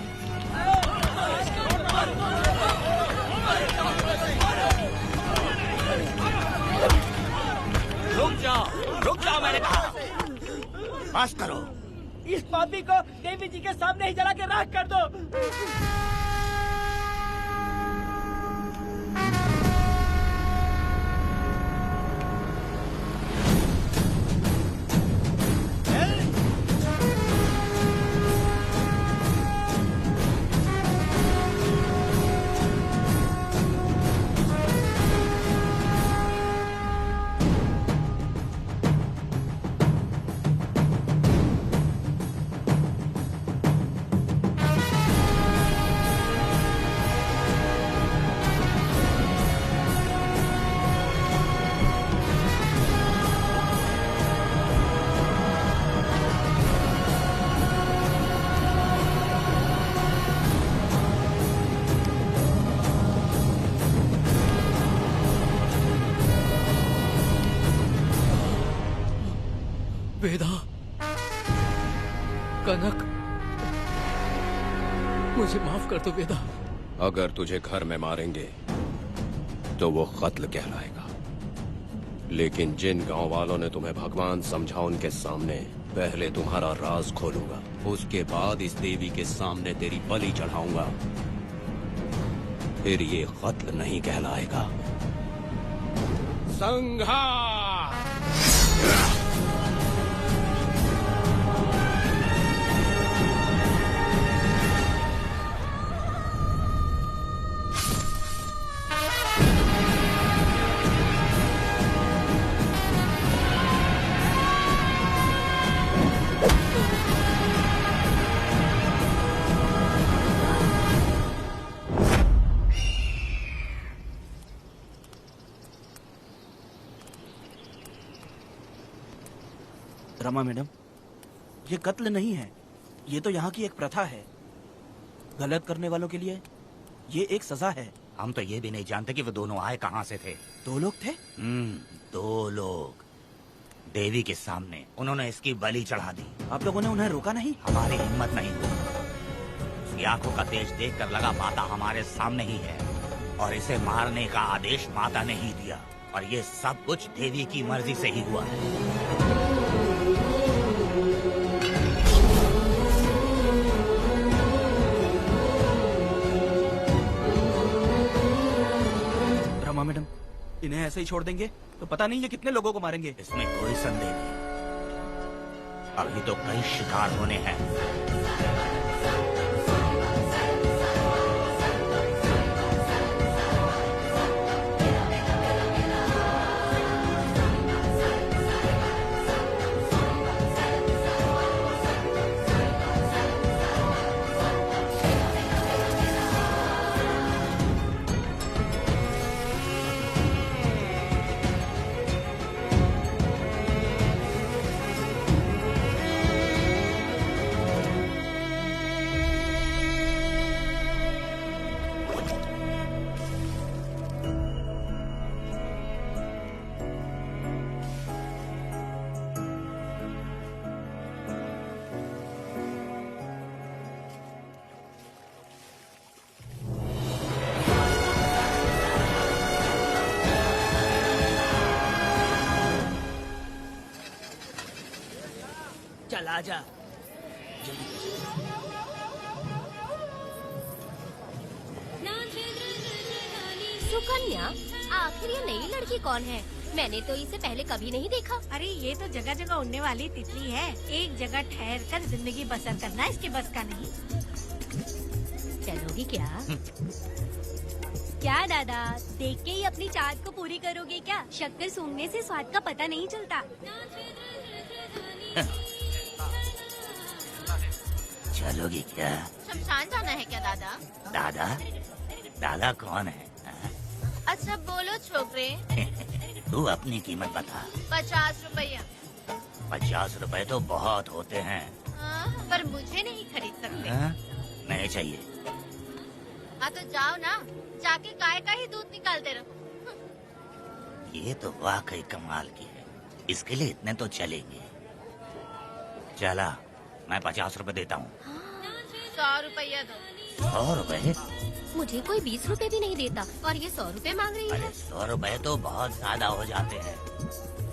रुक जाओ मैंने कहा। बस करो। इस पापी को देवी जी के सामने ही जला के राख कर दो। वेदा, कनक, मुझे माफ कर दो वेदा। अगर तुझे घर में मारेंगे तो वो कत्ल कहलाएगा, लेकिन जिन गांव वालों ने तुम्हें भगवान समझा उनके सामने पहले तुम्हारा राज खोलूंगा, उसके बाद इस देवी के सामने तेरी बलि चढ़ाऊंगा, फिर ये कत्ल नहीं कहलाएगा। संघार! रमा मैडम, ये कत्ल नहीं है, ये तो यहाँ की एक प्रथा है। गलत करने वालों के लिए ये एक सजा है। हम तो ये भी नहीं जानते कि वो दोनों आए कहाँ से थे। 2 लोग थे? 2 लोग देवी के सामने, उन्होंने इसकी बलि चढ़ा दी। आप लोगों ने उन्हें रोका नहीं? हमारी हिम्मत नहीं हुई। उसकी आंखों का तेज देखकर लगा माता हमारे सामने ही है और इसे मारने का आदेश माता ने ही दिया, और ये सब कुछ देवी की मर्जी से ही हुआ है। रमा मैडम, इन्हें ऐसे ही छोड़ देंगे तो पता नहीं ये कितने लोगों को मारेंगे। इसमें कोई संदेह नहीं, अभी तो कई शिकार होने हैं। आजा सुकन्या, आखिर ये नई लड़की कौन है? मैंने तो इसे पहले कभी नहीं देखा। अरे ये तो जगह जगह उड़ने वाली तितली है। एक जगह ठहर कर जिंदगी बसर करना इसके बस का नहीं। चलोगी क्या? क्या दादा, देख के ही अपनी चाहत को पूरी करोगे क्या? शक्कर सूंघने से स्वाद का पता नहीं चलता। चलोगी क्या? शमशान जाना है क्या दादा? दादा? दादा कौन है? अच्छा बोलो छोकरे। तू अपनी कीमत बता। 50 रुपया। 50 रुपए तो बहुत होते हैं। हाँ, पर मुझे नहीं खरीद सकते। हाँ? नहीं चाहिए। हाँ तो जाओ ना, जाके गाय का ही दूध निकालते रहो। ये तो वाकई कमाल की है। इसके लिए इतने तो चलेंगे। चला, मैं 50 रुपए देता हूँ। 100 रुपया दो। 100 रुपए? मुझे कोई 20 रुपए भी नहीं देता और ये 100 रुपए मांग रही है। अरे 100 रुपए तो बहुत ज्यादा हो जाते हैं।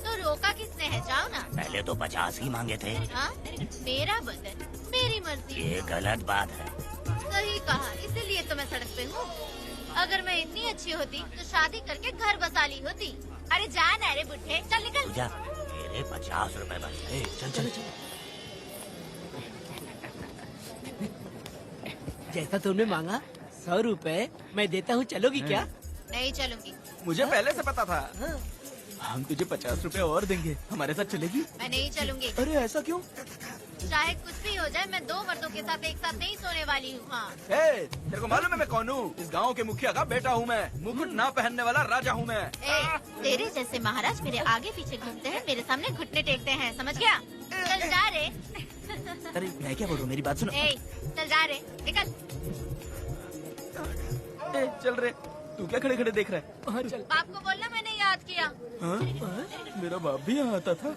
तो रोका किसने है? जाओ ना। पहले तो 50 ही मांगे थे। हाँ? मेरा बदन, मेरी मर्जी। ये गलत बात है। सही कहा, इसीलिए तो मैं सड़क पे हूँ। अगर मैं इतनी अच्छी होती तो शादी करके घर बसा ली होती। अरे जा ना रे बुढ़े, चल निकल। जा, मेरे 50 रुपए बच गए। चल चल चल। जैसा तुमने मांगा 100 रुपए मैं देता हूँ, चलोगी क्या? नहीं चलूंगी। मुझे पहले से पता था। हम तुझे 50 रुपए और देंगे, हमारे साथ चलेगी? मैं नहीं चलूंगी। अरे ऐसा क्यों? चाहे कुछ भी हो जाए, मैं 2 मर्दों के साथ एक साथ नहीं सोने वाली हूँ। हाँ। तेरे को मालूम है मैं कौन हूँ? इस गांव के मुखिया का बेटा हूँ मैं। मुकुट ना पहनने वाला राजा हूँ मैं। तेरे जैसे महाराज मेरे आगे पीछे घूमते हैं, मेरे सामने घुटने टेकते हैं, समझ गया? चल जा रे। अरे मैं क्या बोल रहा हूँ, मेरी बात सुनो। चल जा रे, निकल। चल रे, तू क्या खड़े खड़े देख रहा है? चल। बाप को बोलना मैंने याद किया। हाँ? मेरा बाप भी यहाँ आता था।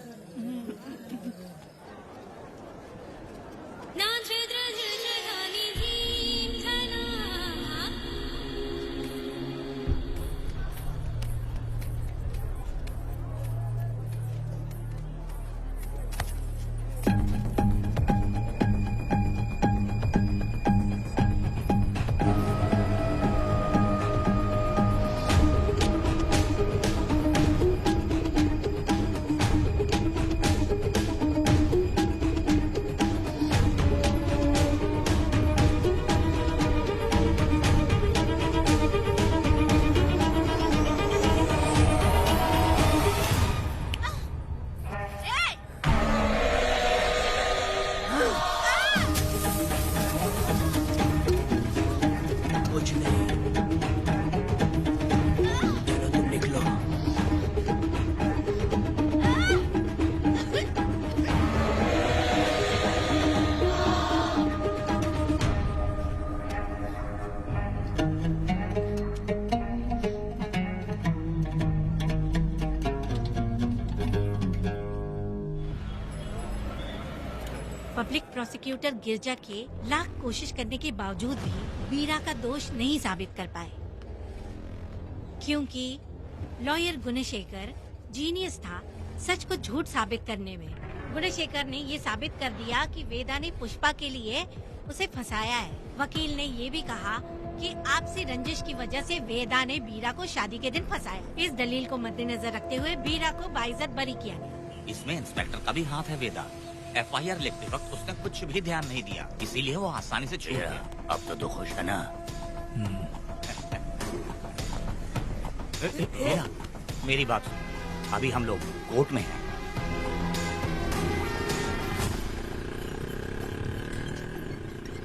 पब्लिक प्रोसिक्यूटर गिरजा के लाख कोशिश करने के बावजूद भी वीरा का दोष नहीं साबित कर पाए, क्योंकि लॉयर गुणशेखर जीनियस था सच को झूठ साबित करने में। गुणशेखर ने ये साबित कर दिया कि वेदा ने पुष्पा के लिए उसे फंसाया है। वकील ने ये भी कहा कि आपसी रंजिश की वजह से वेदा ने वीरा को शादी के दिन फंसाया। इस दलील को मद्देनजर रखते हुए वीरा को बाइज्जत बरी किया गया। इसमें इंस्पेक्टर का भी हाथ है वेदा। FIR लिखते वक्त उसने कुछ भी ध्यान नहीं दिया, इसीलिए वो आसानी से छूट गया। अब तो खुश है ना? वेदा, मेरी बात सुन, अभी हम लोग कोर्ट में हैं।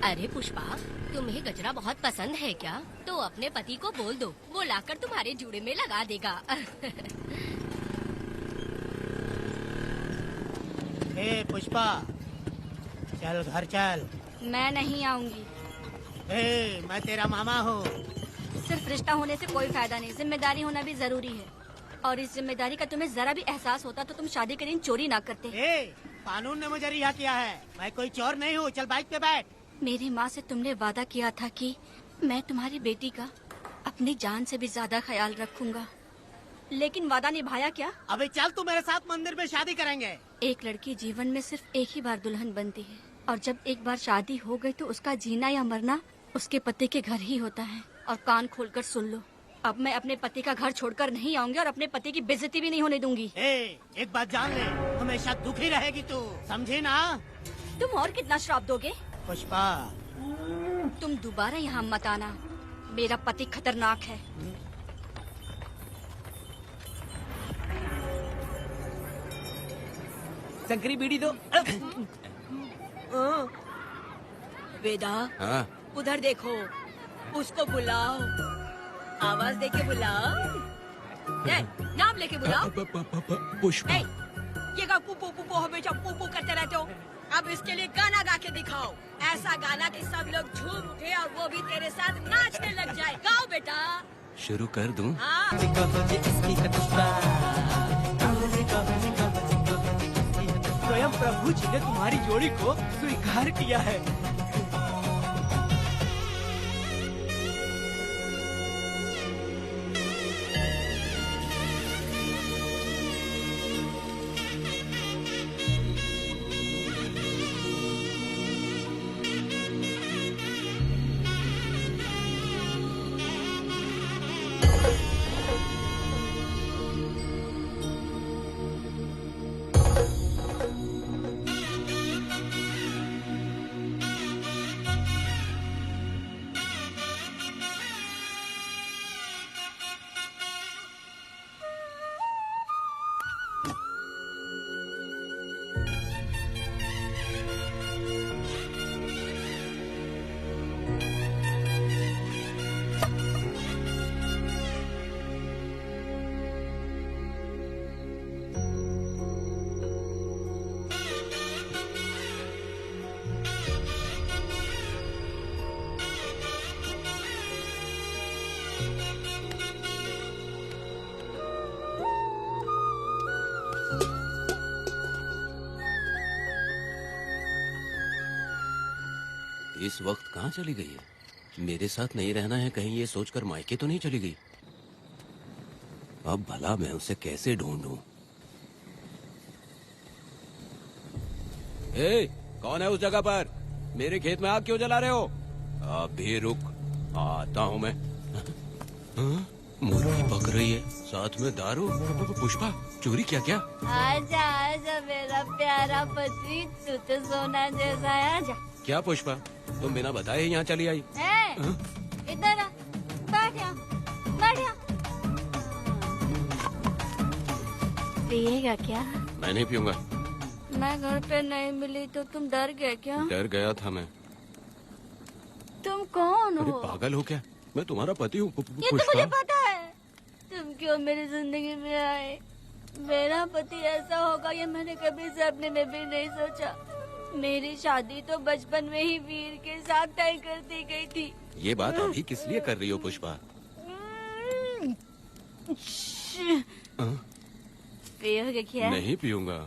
अरे पुष्पा, तुम्हें गजरा बहुत पसंद है क्या? तो अपने पति को बोल दो, वो लाकर तुम्हारे जूड़े में लगा देगा। ए पुष्पा, चल घर चल। मैं नहीं आऊंगी। ए, मैं तेरा मामा हूँ। सिर्फ रिश्ता होने से कोई फायदा नहीं, जिम्मेदारी होना भी जरूरी है। और इस जिम्मेदारी का तुम्हें जरा भी एहसास होता तो तुम शादी के दिन चोरी ना करते। ए, कानून ने मुझे रिहा किया है, मैं कोई चोर नहीं हूँ। चल बाइक पे बैठ। मेरी माँ से तुमने वादा किया था कि मैं तुम्हारी बेटी का अपनी जान से भी ज्यादा ख्याल रखूंगा। लेकिन वादा निभाया क्या? अबे चल, तू मेरे साथ मंदिर में शादी करेंगे। एक लड़की जीवन में सिर्फ एक ही बार दुल्हन बनती है, और जब एक बार शादी हो गई तो उसका जीना या मरना उसके पति के घर ही होता है। और कान खोलकर सुन लो, अब मैं अपने पति का घर छोड़कर नहीं आऊंगी और अपने पति की बेइज्जती भी नहीं होने दूंगी। एक बात जान ले, हमेशा दुखी रहेगी तू, समझी ना? तुम और कितना श्राप दोगे? पुष्पा, तुम दोबारा यहाँ मत आना, मेरा पति खतरनाक है। शंकरी बीड़ी दो। वेदा, हाँ? उधर देखो, उसको बुलाओ, आवाज देके बुलाओ, नाम लेके बुलाओ। पुष्पा। ये का पुपो पुपो हमेशा पुपो करते रहते हो। अब इसके लिए गाना गा के दिखाओ, ऐसा गाना कि सब लोग झूम उठे और वो भी तेरे साथ नाचने लग जाए। गाओ बेटा। शुरू कर दूं? हाँ। स्वयं प्रभु जी ने तुम्हारी जोड़ी को स्वीकार किया है। इस वक्त कहाँ चली गई है? मेरे साथ नहीं रहना है कहीं ये सोचकर मायके तो नहीं चली गई? अब भला मैं उसे कैसे ढूंढूं? ए, कौन है उस जगह पर? मेरे खेत में आग क्यों जला रहे हो? अभी रुक, आता हूँ मैं। हाँ? मुर्गी पक रही है, साथ में दारू। पुष्पा, चोरी क्या? क्या? आजा आजा मेरा प्यारा पति, तू तो सोना जैसा है। आजा। क्या पुष्पा, तुम बिना बताए ही यहाँ चली आई? इधर आ, बैठ यहाँ, बैठ यहाँ। पिएगा क्या? मैं नहीं पीऊंगा। मैं घर पे नहीं मिली तो तुम डर गए क्या? डर गया था मैं। तुम कौन अरे हो? पागल हो क्या? मैं तुम्हारा पति हूँ। ये तो मुझे पता है। तुम क्यों मेरी जिंदगी में आए? मेरा पति ऐसा होगा ये मैंने कभी सपने में भी नहीं सोचा। मेरी शादी तो बचपन में ही वीर के साथ तय कर दी गई थी। ये बात अभी किस लिए कर रही हो पुष्पा? पियोगे क्या? नहीं पीऊंगा।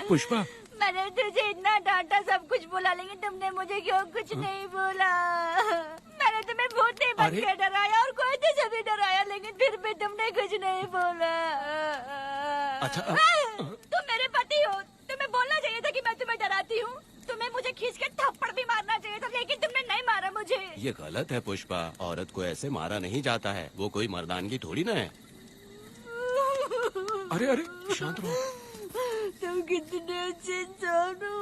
पुष्पा, मैंने तुझे इतना डांटा, सब कुछ बोला, लेकिन तुमने मुझे क्यों कुछ नहीं बोला? मैंने तुम्हें बहुत नहीं बन के डराया और कोई तुझे भी डराया, लेकिन फिर भी तुमने कुछ नहीं बोला। अच्छा, तुम मेरे पति हो, तुम्हें बोलना चाहिए था कि मैं तुम्हें डराती हूँ। तुम्हें मुझे खींच के थप्पड़ भी मारना चाहिए था, लेकिन तुमने नहीं मारा मुझे। ये गलत है पुष्पा, औरत को ऐसे मारा नहीं जाता है, वो कोई मर्दानगी थोड़ी ना है। अरे अरे शांत रहो। तुम कितने अच्छे इंसान हो।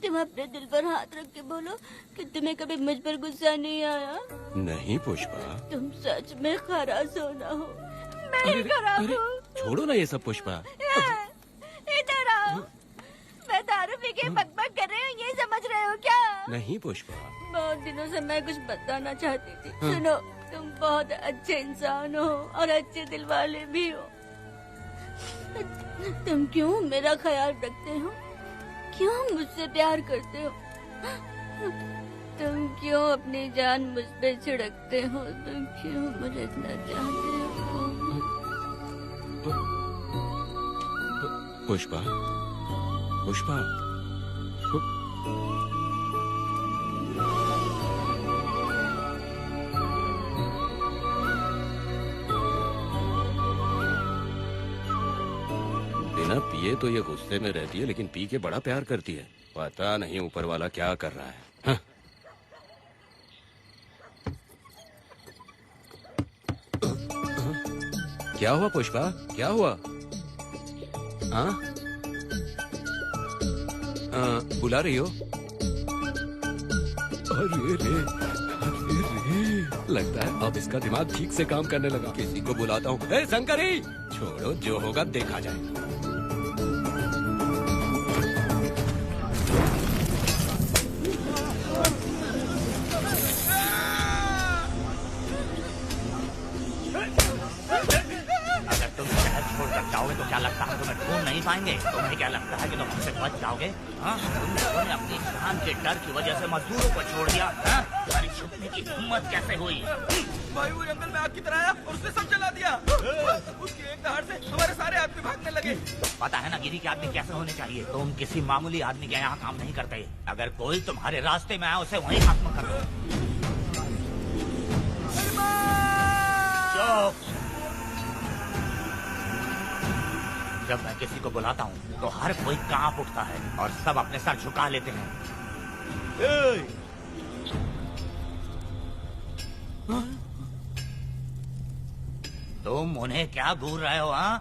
तुम अपने दिल पर हाथ रख के बोलो कि तुम्हें कभी मुझ पर गुस्सा नहीं आया। नहीं पुष्पा, तुम सच में खरास हो ना हो। मैं ही खराब हूँ। छोड़ो ना ये सब पुष्पा। इधर आओ। मैं दारू पी के बकबक कर रही हूँ, ये समझ रहे हो क्या? नहीं पुष्पा। बहुत दिनों से मैं कुछ बताना चाहती थी। सुनो, तुम बहुत अच्छे इंसान हो और अच्छे दिल वाले भी हो। तुम क्यों मेरा ख्याल रखते हो? क्यों मुझसे प्यार करते हो? तुम क्यों अपनी जान मुझ पे छिड़कते हो? तुम क्यों मुझे इतना चाहते हो? पुष्पा, पुष्पा, बिना पिए तो ये गुस्से में रहती है, लेकिन पी के बड़ा प्यार करती है। पता नहीं ऊपर वाला क्या कर रहा है। हाँ। क्या हुआ पुष्पा, क्या हुआ? हाँ? बुला रही हो? अरे रे, अरे रे, लगता है अब इसका दिमाग ठीक से काम करने लगा। किसी को बुलाता हूँ। ए शंकरी, छोड़ो, जो होगा देखा जाएगा। तो क्या लगता है तुम्हें ढूंढ नहीं पाएंगे? तुम्हें क्या लगता है कि तुम हमसे बच जाओगे? हाँ, तुम लोगों ने अपनी जान के डर की वजह से मजदूरों को छोड़ दिया। हाँ? तुम्हारी छुपने की हिम्मत कैसे हुई? भाई वो जंगल में आग की तरह आया और उसने सब जला दिया। उसकी एक दहाड़ से हमारे सारे आदमी भागने लगे। पता है ना गिरी के आदमी कैसे होने चाहिए? तुम किसी मामूली आदमी के यहाँ काम नहीं करते। अगर कोई तुम्हारे रास्ते में आया उसे वहीं खत्म कर दो। चुप। जब मैं किसी को बुलाता हूँ तो हर कोई कांप उठता है और सब अपने सर झुका लेते हैं। तुम उन्हें क्या घूर रहे हो? हाँ,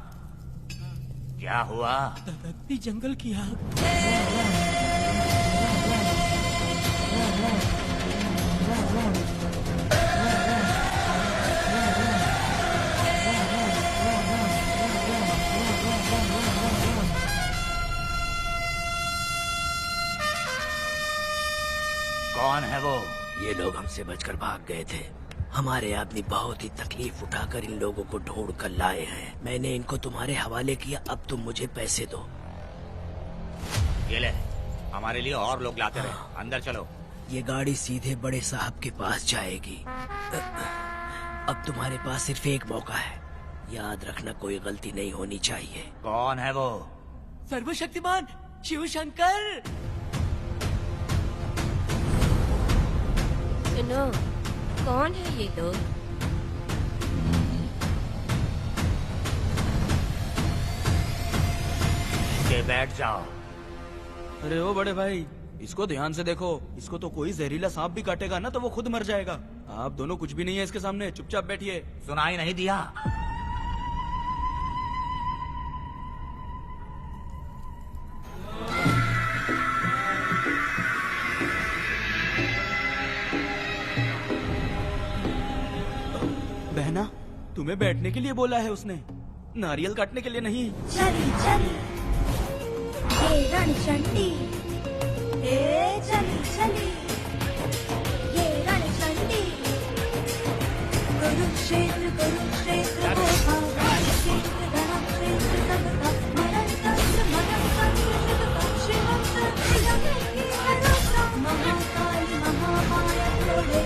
क्या हुआ? धधकती जंगल की आग। कौन है वो? ये लोग हमसे बचकर भाग गए थे। हमारे आदमी बहुत ही तकलीफ उठाकर इन लोगों को ढूंढ कर लाए हैं। मैंने इनको तुम्हारे हवाले किया, अब तुम मुझे पैसे दो। ये ले, हमारे लिए और लोग लाते रहे। अंदर चलो। ये गाड़ी सीधे बड़े साहब के पास जाएगी। अब तुम्हारे पास सिर्फ एक मौका है, याद रखना कोई गलती नहीं होनी चाहिए। कौन है वो? सर्वशक्तिमान शिव शंकर। सुनो, कौन है ये लोग? के बैठ जाओ। अरे ओ बड़े भाई, इसको ध्यान से देखो। इसको तो कोई जहरीला सांप भी काटेगा ना तो वो खुद मर जाएगा। आप दोनों कुछ भी नहीं है इसके सामने, चुपचाप बैठिए। सुनाई नहीं दिया? बहना, तुम्हें बैठने के लिए बोला है उसने, नारियल काटने के लिए नहीं। चली चली ये रणचंडी, चली चली ये रणचंडी। कुरुक्षेत्र कुरुक्षेत्र कुरुक्षेत्र रणक्षेत्र सबका मरणतंत्र मरणतंत्र शिवम सत्यम महाकाली महामाया लोले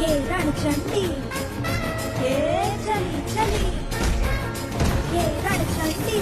ये रणचंडी, ये चली चली ये रणचंडी।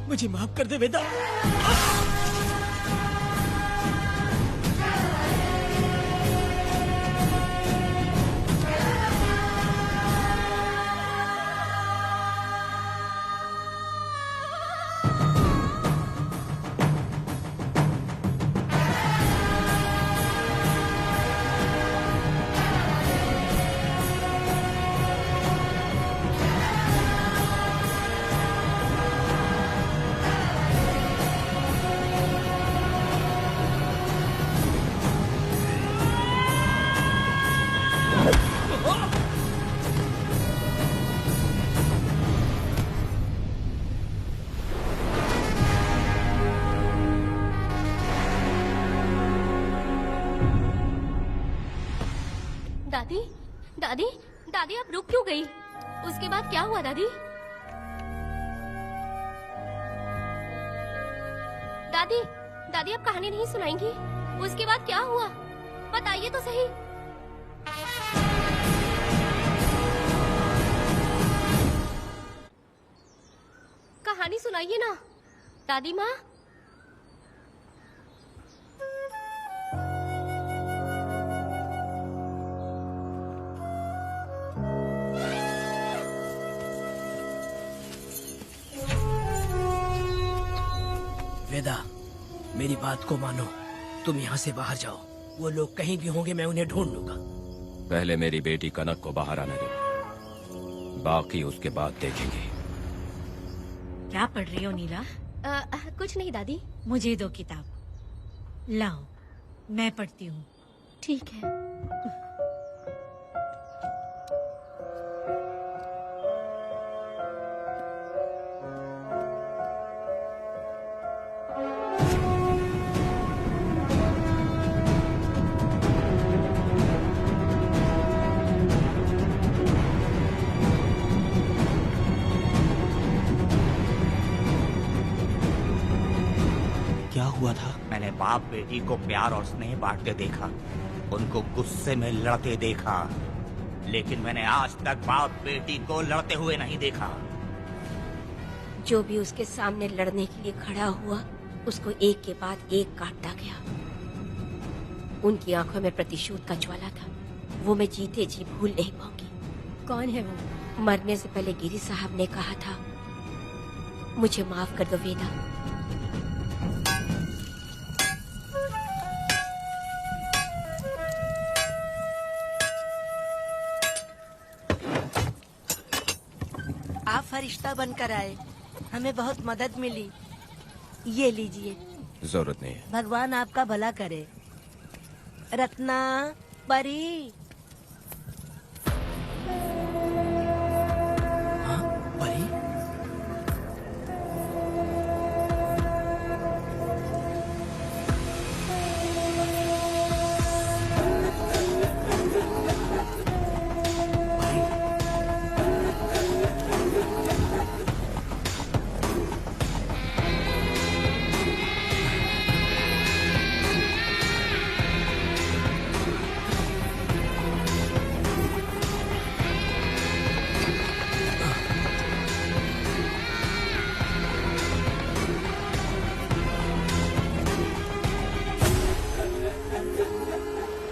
मुझे माफ कर दे वेदा। दादी दादी दादी आप रुक क्यों गई? उसके बाद क्या हुआ दादी? दादी दादी आप कहानी नहीं सुनाएंगी? उसके बाद क्या हुआ बताइए तो सही। कहानी सुनाइए ना दादी माँ। वेदा, मेरी बात को मानो, तुम यहाँ से बाहर जाओ। वो लोग कहीं भी होंगे, मैं उन्हें ढूंढ लूंगा। पहले मेरी बेटी कनक को बाहर आने दो, बाकी उसके बाद देखेंगे। क्या पढ़ रही हो नीला? कुछ नहीं दादी। मुझे दो किताब लाओ, मैं पढ़ती हूँ। ठीक है। क्या हुआ था? मैंने बाप बेटी को प्यार और स्नेह बांटते देखा, उनको गुस्से में लड़ते देखा, लेकिन मैंने आज तक बाप बेटी को लड़ते हुए नहीं देखा। जो भी उसके सामने लड़ने के लिए खड़ा हुआ, उसको एक के बाद एक काटता गया। उनकी आंखों में प्रतिशोध का ज्वाला था, वो मैं जीते जी भूल नहीं पाऊंगी। कौन है वो? मरने से पहले गिरी साहब ने कहा था, मुझे माफ कर दो वेदा। आप फरिश्ता बनकर आए, हमें बहुत मदद मिली। ये लीजिए। जरूरत नहीं है। भगवान आपका भला करे। रत्ना, परी, परी,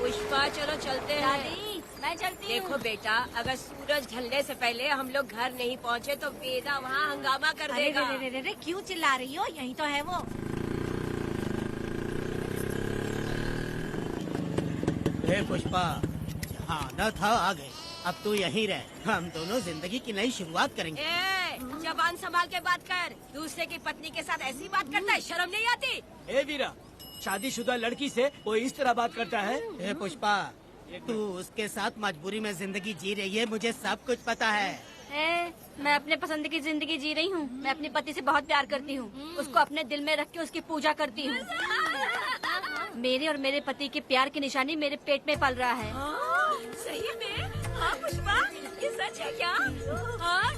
पुष्पा चलो चलते हैं। दादी मैं चलती हूँ। देखो बेटा, अगर सूरज ढलने से पहले हम लोग घर नहीं पहुँचे तो वेदा वहाँ हंगामा कर अरे देगा। रे रे रे रे, क्यों चिल्ला रही हो? यही तो है वो। हे पुष्पा, हाँ न था आ गए। अब तू यहीं रह, हम दोनों जिंदगी की नई शुरुआत करेंगे। ए, जबान संभाल के बात कर। दूसरे की पत्नी के साथ ऐसी बात करता है, शर्म नहीं आती? ए वीरा, शादीशुदा लड़की से वो इस तरह बात करता है? हे पुष्पा, तू उसके साथ मजबूरी में जिंदगी जी रही है, मुझे सब कुछ पता है। मैं अपने पसंद की जिंदगी जी रही हूँ। मैं अपने पति से बहुत प्यार करती हूँ, उसको अपने दिल में रख के उसकी पूजा करती हूँ। मेरे और मेरे पति के प्यार की निशानी मेरे पेट में पल रहा है। सही में? हाँ पुष्पा, ये सच है क्या? हाँ,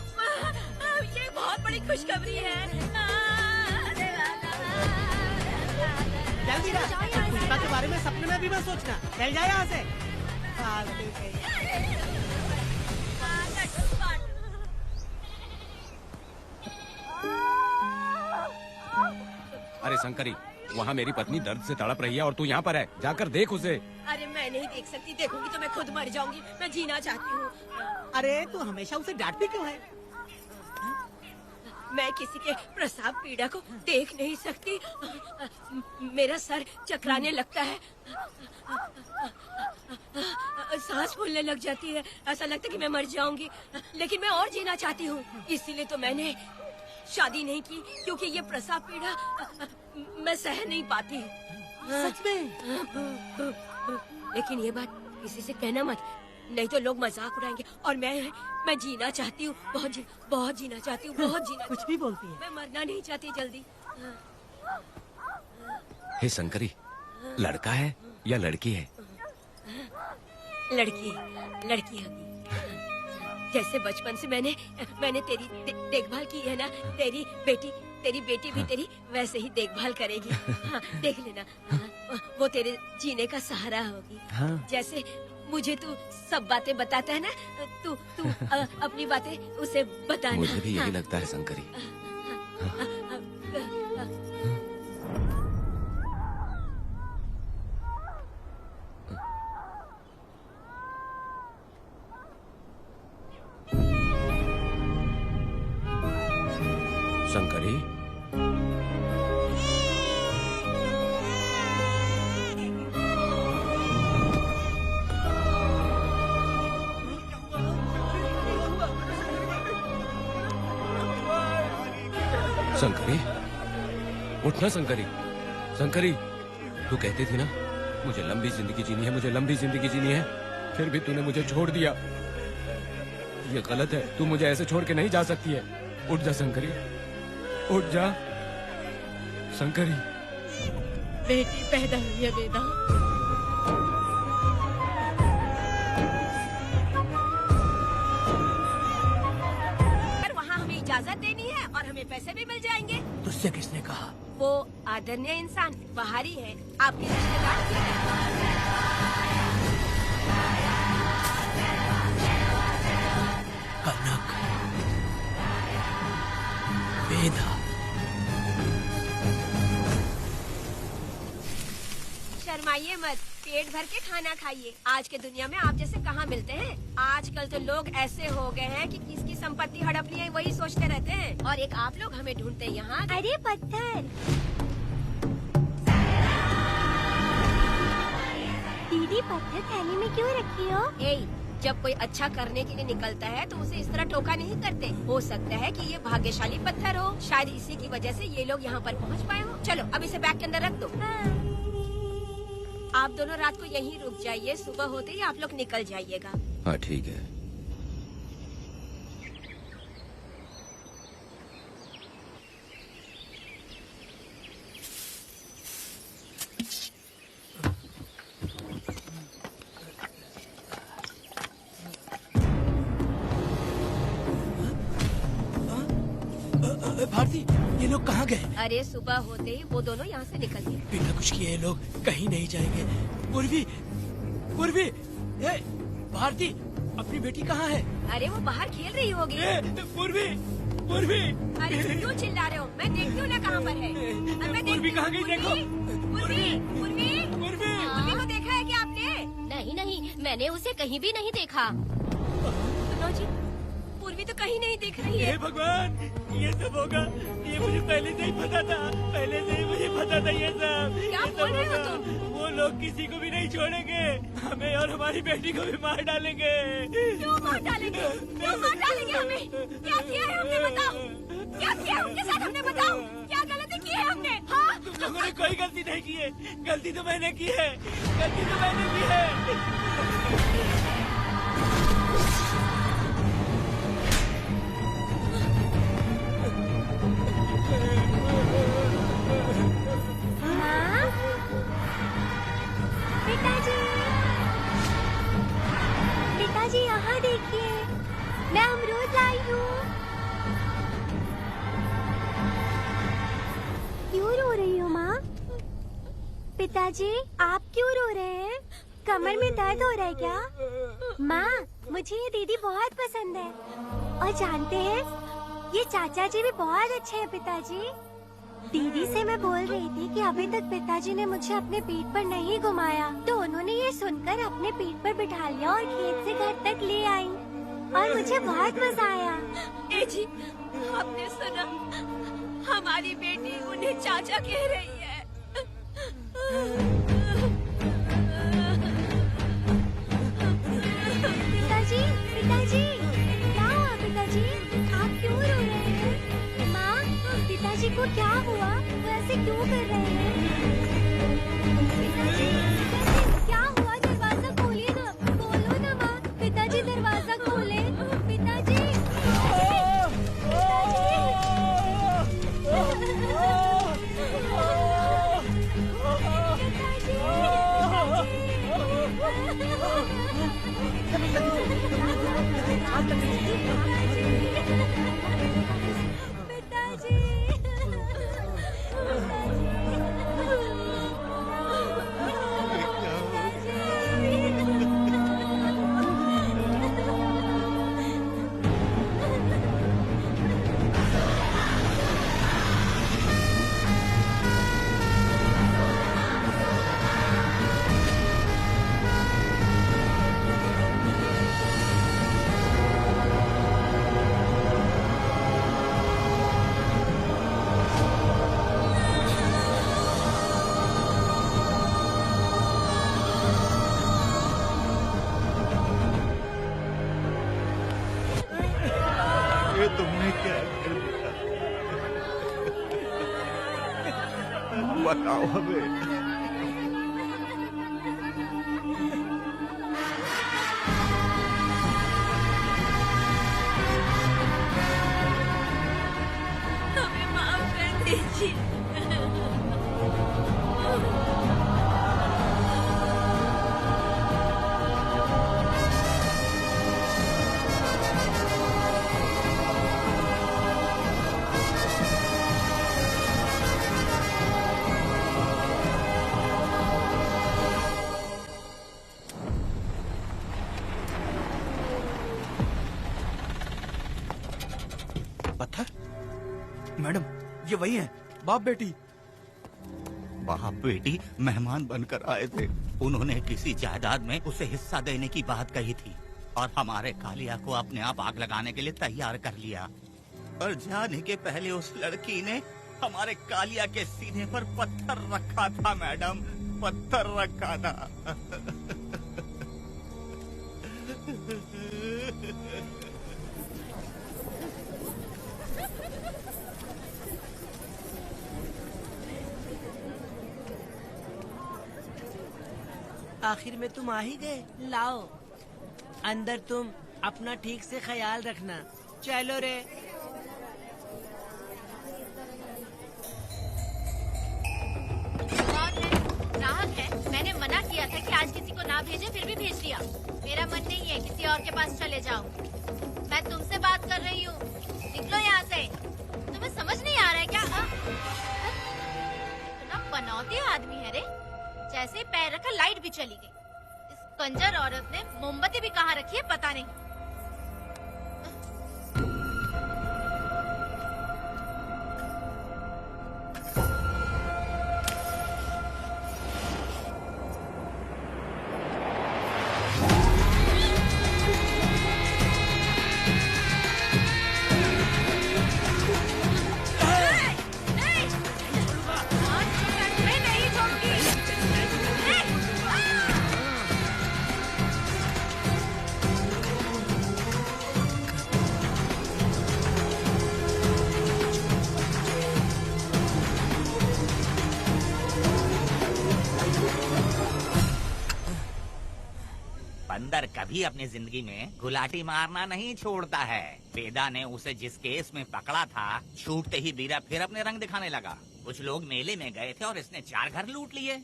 ये बहुत बड़ी खुशखबरी है। जल्दी रह, पुष्पा के बारे में सपने में भी मत सोचना। चल जाए यहाँ से। अरे शंकरी, वहाँ मेरी पत्नी दर्द से तड़प रही है और तू यहाँ पर है, जाकर देख उसे। अरे मैं नहीं देख सकती, देखूंगी तो मैं खुद मर जाऊंगी। मैं जीना चाहती हूँ। अरे तू हमेशा उसे डांटती क्यों है? मैं किसी के प्रसाव पीड़ा को देख नहीं सकती। मेरा सर चकराने लगता है, सांस फूलने लग जाती है, ऐसा लगता है कि मैं मर जाऊंगी। लेकिन मैं और जीना चाहती हूँ, इसीलिए तो मैंने शादी नहीं की, क्योंकि ये प्रसाव पीड़ा मैं सह नहीं पाती। सच में? लेकिन ये बात किसी से कहना मत, नहीं तो लोग मजाक उड़ाएंगे। और मैं जीना चाहती हूँ, बहुत जीना चाहती हूँ, बहुत जीना। कुछ भी बोलती है। मैं मरना नहीं चाहती जल्दी। हे शंकरी, लड़का है या लड़की है? लड़की लड़की होगी। जैसे बचपन से मैंने तेरी देखभाल की है ना, तेरी बेटी भी तेरी वैसे ही देखभाल करेगी। हाँ, देख लेना। हाँ, वो तेरे जीने का सहारा होगी। हाँ। जैसे मुझे तू सब बातें बताता है ना, तू अपनी बातें उसे बताना। मुझे भी यही हाँ। लगता है शंकरी। शंकरी, शंकरी, उठना शंकरी। शंकरी, तू कहती थी ना मुझे लंबी जिंदगी जीनी है, मुझे लंबी जिंदगी जीनी है, फिर भी तूने मुझे छोड़ दिया। ये गलत है, तू मुझे ऐसे छोड़ के नहीं जा सकती है। उठ जा शंकरी, उठ जा शंकरी। बेटी पैदा हुई है वेदा। वहाँ हमें इजाजत देनी है और हमें पैसे भी मिल जाएंगे। तुझसे किसने कहा? वो आदरणीय इंसान बाहरी है, आपके रिश्तेदार भी हैं। कनक, वेदा, शर्माइए मत, पेट भर के खाना खाइए। आज के दुनिया में आप जैसे कहाँ मिलते हैं। आजकल तो लोग ऐसे हो गए हैं कि किसकी संपत्ति हड़प ली है वही सोचते रहते हैं, और एक आप लोग हमें ढूंढते हैं यहाँ। अरे पत्थर, दीदी पत्थर थैली में क्यों रखी हो? जब कोई अच्छा करने के लिए निकलता है तो उसे इस तरह टोका नहीं करते। हो सकता है कि ये भाग्यशाली पत्थर हो, शायद इसी की वजह से ये लोग यहाँ पर पहुँच पाए हो। चलो अब इसे बैग के अंदर रख दो। आप दोनों रात को यहीं रुक जाइए, सुबह होते ही आप लोग निकल जाइएगा। हाँ ठीक है। भारती, ये लोग कहाँ गए? अरे सुबह होते ही वो दोनों यहाँ से निकल गए। बिना कुछ किए ये लोग कहीं नहीं जाएंगे। पूर्वी, पूर्वी, ए, भारती, अपनी बेटी कहाँ है? अरे वो बाहर खेल रही होगी। पूर्वी, पूर्वी। अरे क्यों चिल्ला रहे हो? मैं देखती हूँ ना कहाँ पर है। पूर्वी कहाँ गई? देखो। पूर्वी को देखा है क्या आपने? नहीं, मैंने उसे कहीं भी नहीं देखा। सुनो जी, पूर्वी तो कहीं नहीं दिख रही है। हे भगवान, ये सब होगा, ये मुझे पहले से ही पता था। पहले से ही मुझे पता था ये सब। क्या बोल रहे हो तुम? वो लोग किसी को भी नहीं छोड़ेंगे, हमें और हमारी बेटी को भी मार डालेंगे। क्यों मार डालेंगे? क्यों मार डालेंगे हमें? क्या किया है हमने बताओ? क्या किया उनके साथ हमने बताओ? क्या गलती की है हमने? हाँ? तुम लोगों ने कोई गलती नहीं की है। गलती तो मैंने की है, गलती तो मैंने की है। पिताजी यहाँ देखिए, मैं अमरूद लाई हूँ। क्यों रो रही हो माँ? पिताजी आप क्यों रो रहे हैं? कमर में दर्द हो रहा है क्या? माँ, मुझे ये दीदी बहुत पसंद है। और जानते हैं, ये चाचा जी भी बहुत अच्छे हैं पिताजी। दीदी से मैं बोल रही थी कि अभी तक पिताजी ने मुझे अपने पीठ पर नहीं घुमाया, तो उन्होंने ये सुनकर अपने पीठ पर बिठा लिया और खेत से घर तक ले आई, और मुझे बहुत मजा आया। ए जी, आपने सुना? हमारी बेटी उन्हें चाचा कह रही है। पिताजी, पिताजी, क्या हुआ पिताजी? आप क्यों रो रहे हैं? माँ, पिताजी को क्या हुआ? वो ऐसे क्यों कर रहे हैं? पिताजी, क्या हुआ? दरवाजा खोलिए ना, खोलो ना माँ। पिताजी दरवाजा खोले। पिताजी, ये तुमने क्या कर दिया? बताओ हमें। हमें माफ कर दीजिए। पत्थर? मैडम, ये वही है, बाप बेटी। बाप बेटी मेहमान बनकर आए थे। उन्होंने किसी जायदाद में उसे हिस्सा देने की बात कही थी और हमारे कालिया को अपने आप आग लगाने के लिए तैयार कर लिया। और जाने के पहले उस लड़की ने हमारे कालिया के सीने पर पत्थर रखा था मैडम, पत्थर रखा था। आखिर में तुम आ ही गए। लाओ अंदर, तुम अपना ठीक से ख्याल रखना। चलो रे। ग्राहक है, मैंने मना किया था कि आज किसी को ना भेजे, फिर भी भेज दिया। मेरा मन नहीं है, किसी और के पास चले जाओ। मैं तुमसे बात कर रही हूँ, निकलो यहाँ से। तुम्हें समझ नहीं आ रहा है क्या? इतना बनौती आदमी है रे, जैसे ही पैर रखा लाइट भी चली गई। इस कंजर औरत ने मोमबत्ती भी कहाँ रखी है पता नहीं। बंदर कभी अपनी जिंदगी में गुलाटी मारना नहीं छोड़ता है। वेदा ने उसे जिस केस में पकड़ा था, छूटते ही वीरा फिर अपने रंग दिखाने लगा। कुछ लोग मेले में गए थे और इसने 4 घर लूट लिए।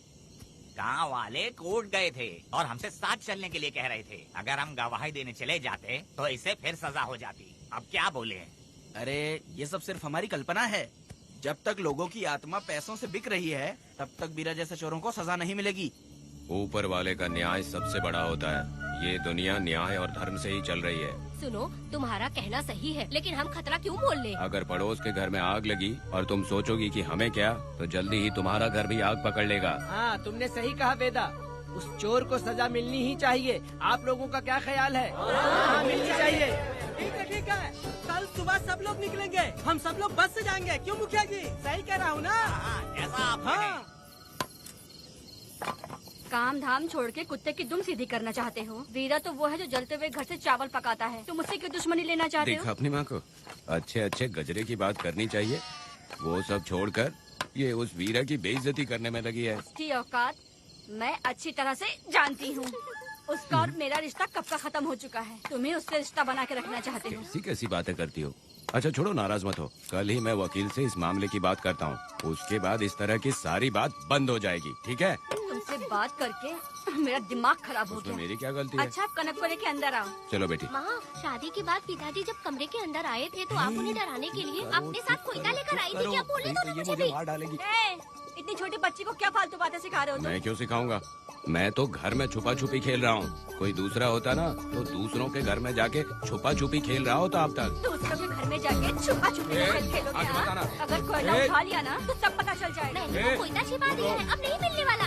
गांव वाले कोर्ट गए थे और हमसे साथ चलने के लिए कह रहे थे। अगर हम गवाही देने चले जाते तो इसे फिर सजा हो जाती। अब क्या बोले? अरे ये सब सिर्फ हमारी कल्पना है। जब तक लोगों की आत्मा पैसों से बिक रही है, तब तक बीरा जैसे चोरों को सजा नहीं मिलेगी। ऊपर वाले का न्याय सबसे बड़ा होता है। ये दुनिया न्याय और धर्म से ही चल रही है। सुनो, तुम्हारा कहना सही है, लेकिन हम खतरा क्यों मोल ले? अगर पड़ोस के घर में आग लगी और तुम सोचोगी कि हमें क्या, तो जल्दी ही तुम्हारा घर भी आग पकड़ लेगा। हाँ, तुमने सही कहा वेदा। उस चोर को सजा मिलनी ही चाहिए। आप लोगों का क्या ख्याल है? हाँ, मिलनी चाहिए। ठीक है। कल सुबह सब लोग निकलेंगे। हम सब लोग बस से जाएंगे। क्यों मुखिया जी? सही कह रहा हूँ ना? ऐसा आप हाँ। काम धाम छोड़ के कुत्ते की दुम सीधी करना चाहते हो? वीरा तो वो है जो जलते हुए घर से चावल पकाता है। तुम उससे क्यों दुश्मनी लेना चाहते देखा हो? अपनी माँ को, अच्छे गजरे की बात करनी चाहिए। वो सब छोड़कर ये उस वीरा की बेइज्जती करने में लगी है। उसकी औकात मैं अच्छी तरह से जानती हूँ। उसका और मेरा रिश्ता कब का खत्म हो चुका है। तुम्हें उससे रिश्ता बना के रखना चाहते हो। कैसी बातें करती हो? अच्छा छोड़ो, नाराज मत हो। कल ही मैं वकील से इस मामले की बात करता हूँ। उसके बाद इस तरह की सारी बात बंद हो जाएगी, ठीक है? तुमसे बात करके मेरा दिमाग खराब हो उसमें गया। मेरी क्या गलती है? अच्छा, कनक को लेके अंदर आओ। चलो बेटी। माँ, शादी के बाद पिताजी जब कमरे के अंदर आए थे तो आप उन्हें डराने के लिए अपने साथ कोयता लेकर आई थी। क्या बोले तो मुझे भी? मार डालेगी। इतनी छोटी बच्ची को क्या फालतू बातें सिखा रहे हो तुम? मैं क्यों सिखाऊंगा? मैं तो घर में छुपा छुपी खेल रहा हूँ। कोई दूसरा होता ना तो दूसरों के घर में जाके छुपा छुपी खेल रहा होता अब तक। दूसरों के घर में जाके छुपा छुपी खेलोगे? आगे बताना। अगर कोयला उठा लिया ना तो सब पता चल जाएगा। मैंने तो कोयता छिपा दिया है, अब नहीं मिलने वाला।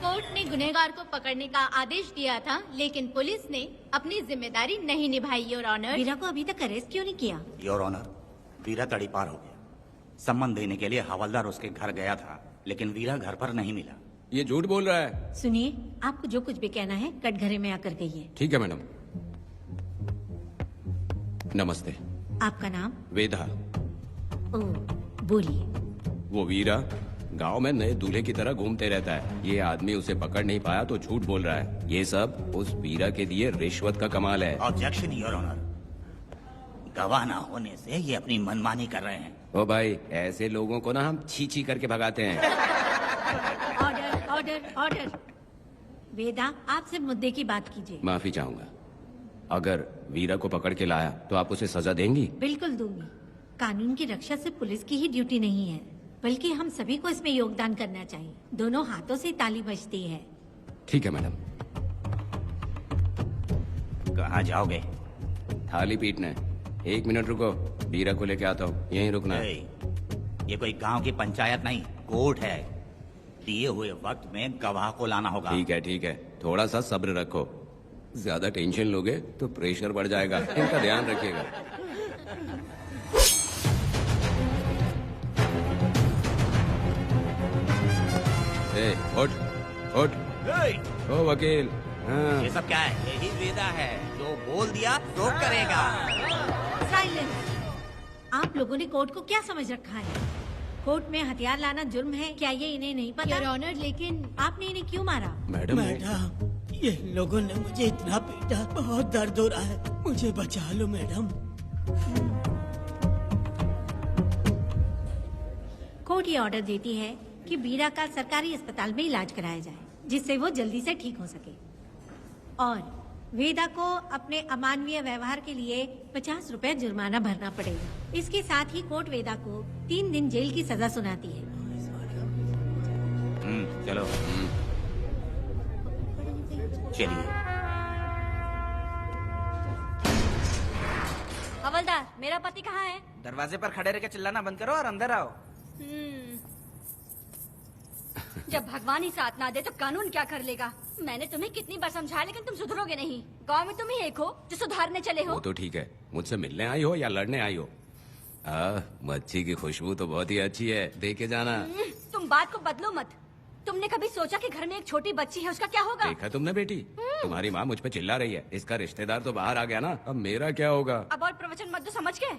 कोर्ट ने गुनहगार को पकड़ने का आदेश दिया था, लेकिन पुलिस ने अपनी जिम्मेदारी नहीं निभाई। योर ऑनर, वीरा को अभी तक अरेस्ट क्यों नहीं किया? योर ऑनर, वीरा तड़ी पार हो गया। सम्मान देने के लिए हवलदार उसके घर गया था, लेकिन वीरा घर पर नहीं मिला। ये झूठ बोल रहा है। सुनिए, आपको जो कुछ भी कहना है कटघरे में आकर कहिए। ठीक है मैडम। नमस्ते। आपका नाम? वेदा। ओह, बोलिए। वो वीरा गांव में नए दूल्हे की तरह घूमते रहता है। ये आदमी उसे पकड़ नहीं पाया तो झूठ बोल रहा है। ये सब उस वीरा के दिए रिश्वत का कमाल है। Objection your honour. गवाह ना होने से ये अपनी मनमानी कर रहे हैं। ओ भाई, ऐसे लोगों को ना हम छी छी करके भगाते हैं। Order order order. वेदा, आपसे मुद्दे की बात कीजिए। माफी चाहूंगा। अगर वीरा को पकड़ के लाया तो आप उसे सजा देंगी? बिल्कुल दूंगी। कानून की रक्षा सिर्फ पुलिस की ही ड्यूटी नहीं है, बल्कि हम सभी को इसमें योगदान करना चाहिए। दोनों हाथों से ताली बजती है। ठीक है मैडम। कहाँ जाओगे? थाली पीटने। 1 मिनट रुको, वीरा को लेके आता हूँ। यहीं रुकना। ये कोई गांव की पंचायत नहीं, कोर्ट है। दिए हुए वक्त में गवाह को लाना होगा। ठीक है, थोड़ा सा सब्र रखो। ज्यादा टेंशन लोगे तो प्रेशर बढ़ जाएगा। इनका ध्यान रखिएगा। उठ उठ। ओ वकील। हाँ। ये सब क्या है? यही वेदा है, जो बोल दिया तो करेगा। साइलेंस। आप लोगों ने कोर्ट को क्या समझ रखा है? कोर्ट में हथियार लाना जुर्म है, क्या ये इन्हें नहीं पता? योर ऑनर, लेकिन आपने इन्हें क्यों मारा? मैडम, ये लोगों ने मुझे इतना पीटा, बहुत दर्द हो रहा है, मुझे बचा लो मैडम। कोर्ट ये ऑर्डर देती है कि वीरा का सरकारी अस्पताल में इलाज कराया जाए, जिससे वो जल्दी से ठीक हो सके। और वेदा को अपने अमानवीय व्यवहार के लिए 50 रुपए जुर्माना भरना पड़ेगा। इसके साथ ही कोर्ट वेदा को 3 दिन जेल की सजा सुनाती है। चलो। चलिए। हवलदार, मेरा पति कहाँ है? दरवाजे पर खड़े रह के चिल्लाना बंद करो और अंदर आओ। जब भगवान ही साथ ना दे तो कानून क्या कर लेगा? मैंने तुम्हें कितनी बार समझाया, लेकिन तुम सुधरोगे नहीं। गांव में तुम ही एक हो जो सुधारने चले हो। वो तो ठीक है, मुझसे मिलने आई हो या लड़ने आई हो? मच्छी की खुशबू तो बहुत ही अच्छी है, दे के जाना। तुम बात को बदलो मत। तुमने कभी सोचा कि घर में एक छोटी बच्ची है, उसका क्या होगा? देखा तुमने बेटी, तुम्हारी माँ मुझ पे चिल्ला रही है। इसका रिश्तेदार तो बाहर आ गया ना, अब मेरा क्या होगा? अब और प्रवचन मत दो, समझ गए?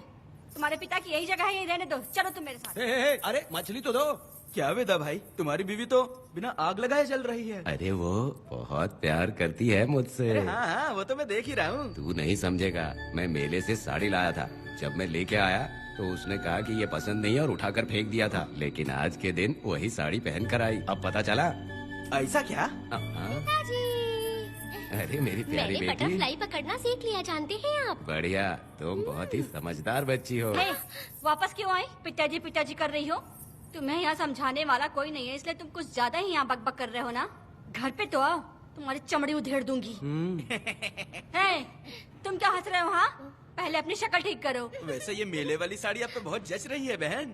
तुम्हारे पिता की यही जगह है, यही रहने दो। चलो तुम मेरे साथ। अरे मछली तो दो। क्या वेदा भाई, तुम्हारी बीवी तो बिना आग लगाए जल रही है। अरे वो बहुत प्यार करती है मुझसे। हाँ, वो तो मैं देख ही रहा हूँ। तू नहीं समझेगा, मैं मेले से साड़ी लाया था। जब मैं लेके आया तो उसने कहा कि ये पसंद नहीं है और उठाकर फेंक दिया था। लेकिन आज के दिन वही साड़ी पहन कर आई। अब पता चला। ऐसा क्या? पिताजी, अरे मेरी प्यारी मैंने बेटी, बटरफ्लाई पकड़ना सीख लिया, जानते हैं आप? बढ़िया, तुम बहुत ही समझदार बच्ची हो। वापस क्यों आई? पिताजी पिताजी कर रही हो? तुम्हें यहाँ समझाने वाला कोई नहीं है, इसलिए तुम कुछ ज्यादा ही यहाँ बकबक कर रहे हो ना। घर पे तो आओ, तुम्हारी चमड़ी उधेड़ दूंगी। तुम क्या हंस रहे हो? हाँ, पहले अपनी शक्ल ठीक करो। वैसे ये मेले वाली साड़ी आप पे बहुत जच रही है बहन।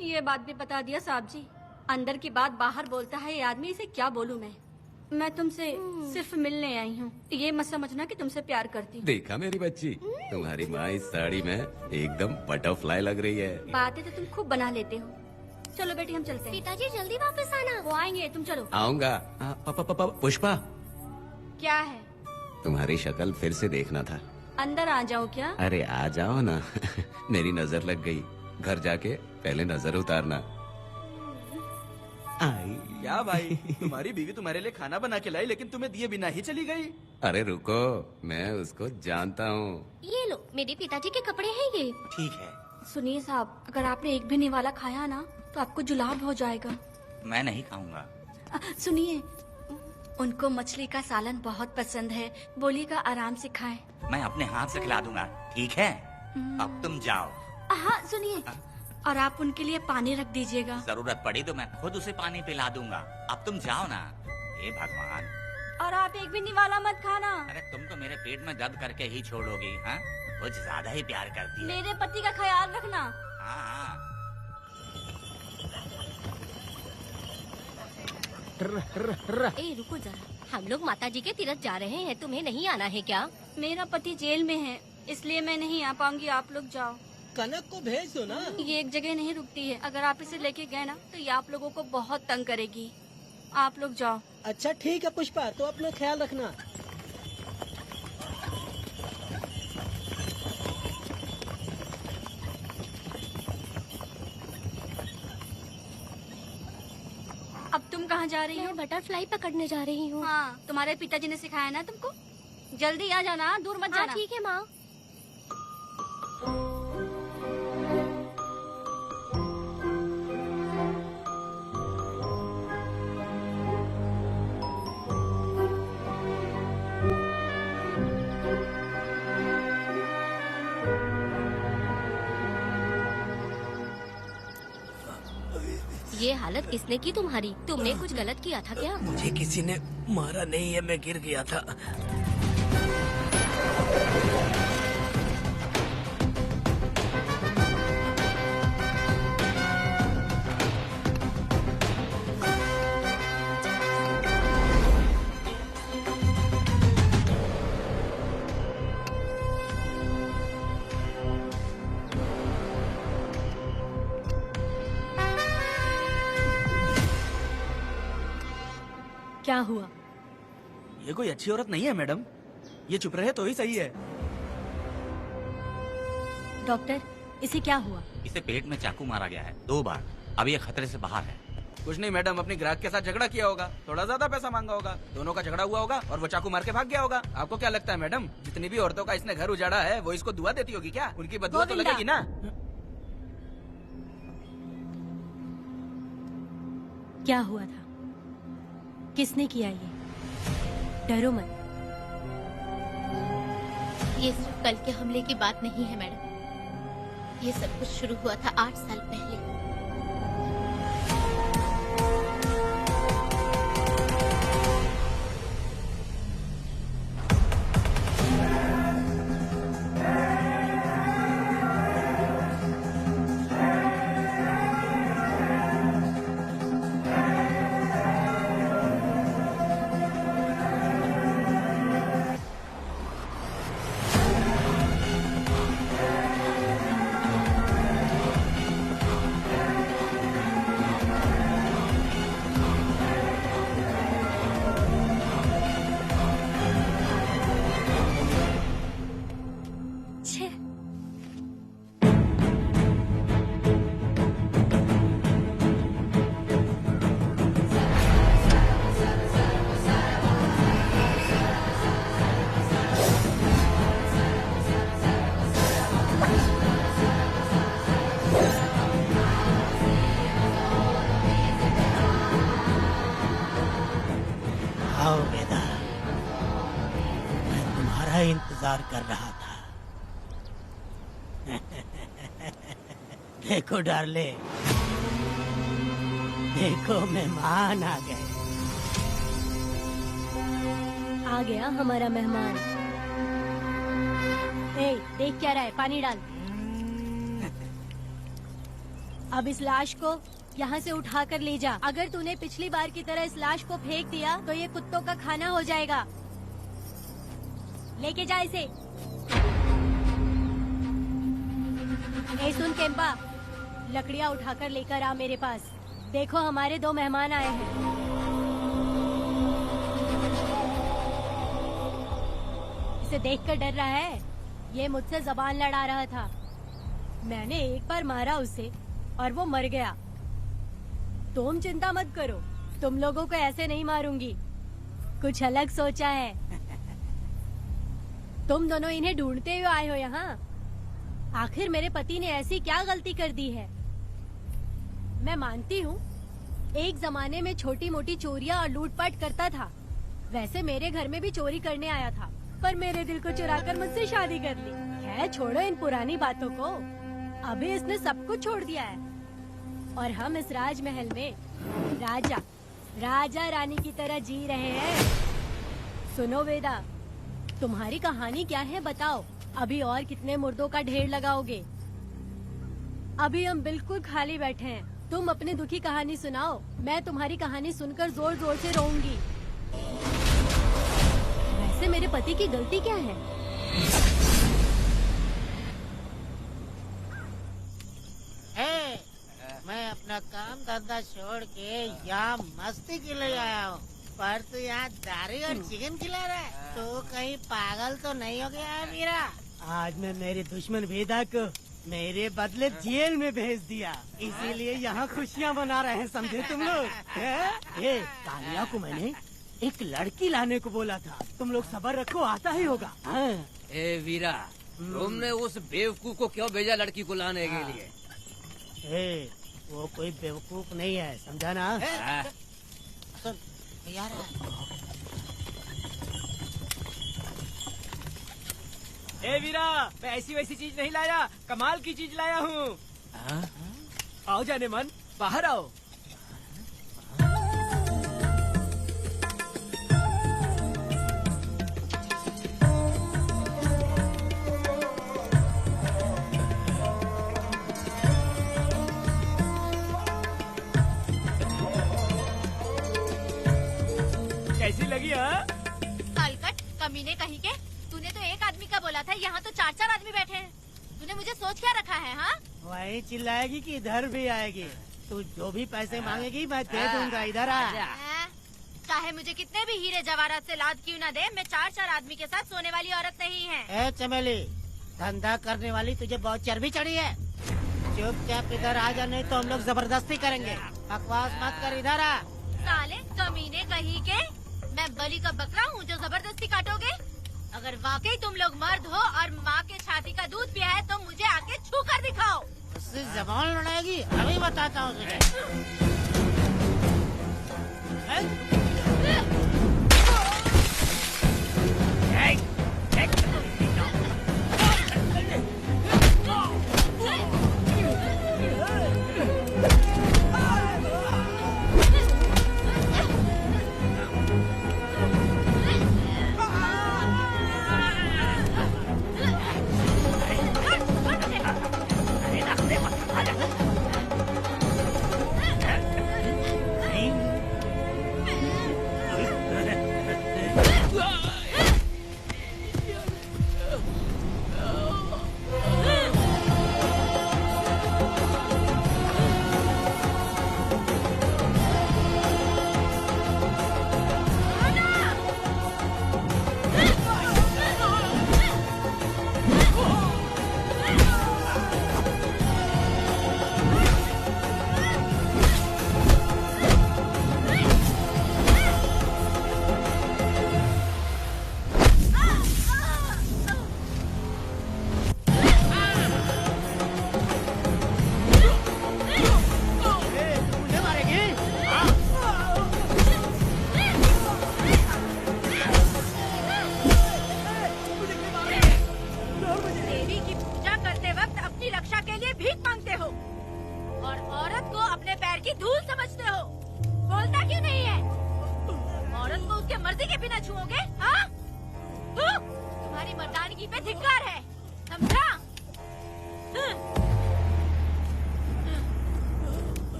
ये बात भी बता दिया साहब जी। अंदर की बात बाहर बोलता है ये आदमी, इसे क्या बोलूं मैं तुमसे सिर्फ मिलने आई हूँ। ये मत समझना कि तुमसे प्यार करती हूँ। देखा मेरी बच्ची, तुम्हारी माँ इस साड़ी में एकदम बटरफ्लाई लग रही है। बातें तो तुम खूब बना लेते हो। चलो बेटी, हम चलते हैं। पिताजी जल्दी वापस आना। वो आएंगे, तुम चलो। आऊंगा। पुष्पा, क्या है? तुम्हारी शक्ल फिर से देखना था। अंदर आ जाओ क्या? अरे आ जाओ ना। मेरी नजर लग गई। घर जाके पहले नजर उतारना। क्या भाई, तुम्हारी बीवी तुम्हारे लिए खाना बना के लाई, लेकिन तुम्हें दिए बिना ही चली गई। अरे रुको, मैं उसको जानता हूँ। ये लो, मेरे पिताजी के कपड़े हैं ये। ठीक है। सुनिए साहब, अगर आपने एक भी निवाला खाया ना तो आपको जुलाब हो जाएगा। मैं नहीं खाऊंगा। सुनिए, उनको मछली का सालन बहुत पसंद है, बोलिएगा आराम से खाएं। मैं अपने हाथ से खिला दूंगा, ठीक है? अब तुम जाओ। हाँ सुनिए, और आप उनके लिए पानी रख दीजिएगा। जरूरत पड़ी तो मैं खुद उसे पानी पिला दूंगा। अब तुम जाओ ना। हे भगवान। और आप एक भी निवाला मत खाना। अरे तुम तो मेरे पेट में दर्द करके ही छोड़ोगी। हाँ, कुछ ज्यादा ही प्यार करती है। मेरे पति का ख्याल रखना। हाँ। ए रुको जरा, हम लोग माताजी के तीरथ जा रहे हैं, तुम्हें नहीं आना है क्या? मेरा पति जेल में है, इसलिए मैं नहीं आ पाऊंगी। आप लोग जाओ। कनक को भेज दो ना। ये एक जगह नहीं रुकती है, अगर आप इसे लेके गए ना तो ये आप लोगों को बहुत तंग करेगी। आप लोग जाओ। अच्छा ठीक है पुष्पा, तो अपना ख्याल रखना। अब तुम कहाँ जा रही हो? मैं बटरफ्लाई पकड़ने जा रही हूँ। हाँ, तुम्हारे पिताजी ने सिखाया ना तुमको। जल्दी आ जाना, दूर मत हाँ जाना। ठीक है माँ। ये हालत किसने की तुम्हारी? तुमने कुछ गलत किया था क्या? मुझे किसी ने मारा नहीं है, मैं गिर गया था। क्या हुआ? ये कोई अच्छी औरत नहीं है मैडम, ये चुप रहे तो ही सही है। डॉक्टर, इसे क्या हुआ? इसे पेट में चाकू मारा गया है 2 बार। अब ये खतरे से बाहर है। कुछ नहीं मैडम, अपनी ग्राहक के साथ झगड़ा किया होगा, थोड़ा ज्यादा पैसा मांगा होगा, दोनों का झगड़ा हुआ होगा और वो चाकू मार के भाग गया होगा। आपको क्या लगता है मैडम, जितनी भी औरतों का इसने घर उजाड़ा है वो इसको दुआ देती होगी क्या? उनकी बदुआ तो गोविंदा। लगेगी ना। क्या हुआ था? किसने किया ये? डरो मत। ये सिर्फ कल के हमले की बात नहीं है मैडम। ये सब कुछ शुरू हुआ था 8 साल पहले। आओ वेदा, मैं तुम्हारा इंतजार कर रहा था। देखो डार्ले, देखो मेहमान आ गए। आ गया हमारा मेहमान। ए, देख क्या रहा है? पानी डाल। अब इस लाश को यहाँ से उठा कर ले जा। अगर तूने पिछली बार की तरह इस लाश को फेंक दिया तो ये कुत्तों का खाना हो जाएगा। लेके जा इसे। ए सुन केम्पा, लकड़ियाँ उठाकर लेकर आ मेरे पास। देखो हमारे 2 मेहमान आए हैं। इसे देखकर डर रहा है? ये मुझसे जबान लड़ा रहा था। मैंने एक बार मारा उसे और वो मर गया। तुम चिंता मत करो, तुम लोगों को ऐसे नहीं मारूंगी। कुछ अलग सोचा है। तुम दोनों इन्हें ढूंढते हुए आए हो यहाँ। आखिर मेरे पति ने ऐसी क्या गलती कर दी है? मैं मानती हूँ एक जमाने में छोटी मोटी चोरियाँ और लूटपाट करता था। वैसे मेरे घर में भी चोरी करने आया था, पर मेरे दिल को चुराकर मुझसे शादी कर ली। खैर छोड़ो इन पुरानी बातों को। अभी इसने सब कुछ छोड़ दिया है और हम इस राजमहल में राजा रानी की तरह जी रहे हैं। सुनो वेदा, तुम्हारी कहानी क्या है बताओ? अभी और कितने मुर्दों का ढेर लगाओगे? अभी हम बिल्कुल खाली बैठे हैं। तुम अपनी दुखी कहानी सुनाओ, मैं तुम्हारी कहानी सुनकर जोर जोर से रोऊंगी। वैसे मेरे पति की गलती क्या है? मैं अपना काम कर धंधा छोड़ के यहाँ मस्ती के लिए आया हूँ, पर तू यहाँ दारू और चिकन खिला रहा है। तो कहीं पागल तो नहीं हो गया है वीरा? आज मैं मेरे दुश्मन वेदा को मेरे बदले जेल में भेज दिया, इसीलिए यहाँ खुशियाँ मना रहे हैं, समझे तुम लोग? ये कालिया को मैंने एक लड़की लाने को बोला था, तुम लोग सब्र रखो, आता ही होगा। ए वीरा, तुमने उस बेवकूफ को क्यों भेजा लड़की को लाने के लिए? वो कोई बेवकूफ नहीं है, समझा ना? सुन यार, ए वीरा, मैं ऐसी वैसी चीज नहीं लाया, कमाल की चीज लाया हूँ। आओ जाने मन, बाहर आओ। कैसी लगी? कालकट कमीने कहीं के, तूने तो एक आदमी का बोला था, यहाँ तो 4-4 आदमी बैठे हैं। तूने मुझे सोच क्या रखा है? हाँ, वही चिल्लाएगी कि इधर भी आएगी? तू जो भी पैसे मांगेगी मैं दे दूंगा, इधर आ। चाहे मुझे कितने भी हीरे जवाहरात से लाद क्यों न दे, मैं 4-4 आदमी के साथ सोने वाली औरत नहीं है। ए चमेली, धंधा करने वाली तुझे बहुत चर्बी चढ़ी है, चुपचाप इधर आ जा, नहीं तो हम लोग जबरदस्ती करेंगे। बकवास मत कर, इधर आ। साले कमीने कहीं के, मैं बलि का बकरा हूँ जो जबरदस्ती काटोगे? अगर वाकई तुम लोग मर्द हो और माँ के छाती का दूध पिया है तो मुझे आके छू कर दिखाओ। उससे जबान लड़ाएगी, अभी बताता हूँ तुझे।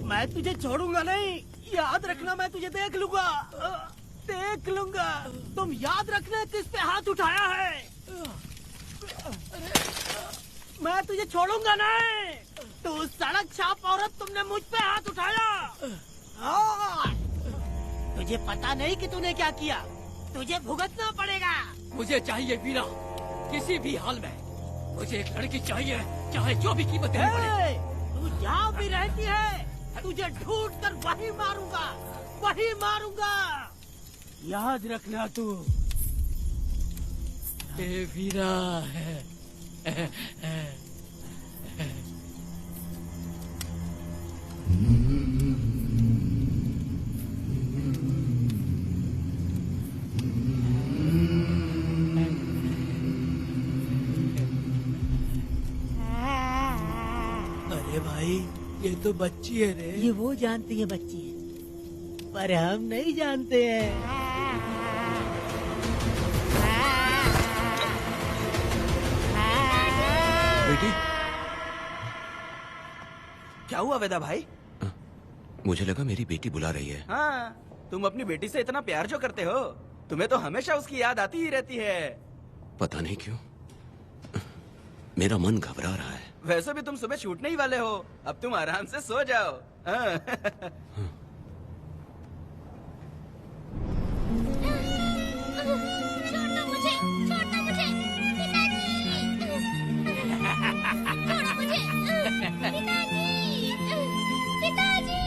मैं तुझे छोड़ूंगा नहीं, याद रखना, मैं तुझे देख लूंगा, देख लूंगा। तुम याद रखना किस पे हाथ उठाया है, मैं तुझे छोड़ूंगा नहीं। तू सड़क छाप औरत, तुमने मुझ पे हाथ उठाया। तुझे पता नहीं कि तूने क्या किया, तुझे भुगतना पड़ेगा। मुझे चाहिए वीरा, किसी भी हाल में मुझे एक लड़की चाहिए, चाहे जो भी कीमत देनी पड़े। तू जहाँ भी रहती है तुझे ढूंढ कर वही मारूंगा, वही मारूंगा, याद रखना तू। ए वीरा है। अरे भाई, ये तो बच्ची है रे। ये वो जानती है बच्ची है, पर हम नहीं जानते हैं। बेटी, क्या हुआ वेदा भाई? मुझे लगा मेरी बेटी बुला रही है। हाँ, तुम अपनी बेटी से इतना प्यार जो करते हो, तुम्हें तो हमेशा उसकी याद आती ही रहती है। पता नहीं क्यों मेरा मन घबरा रहा है। वैसे भी तुम सुबह छूटने ही वाले हो, अब तुम आराम से सो जाओ। छोड़ो मुझे पिताजी, छोड़ो मुझे पिताजी।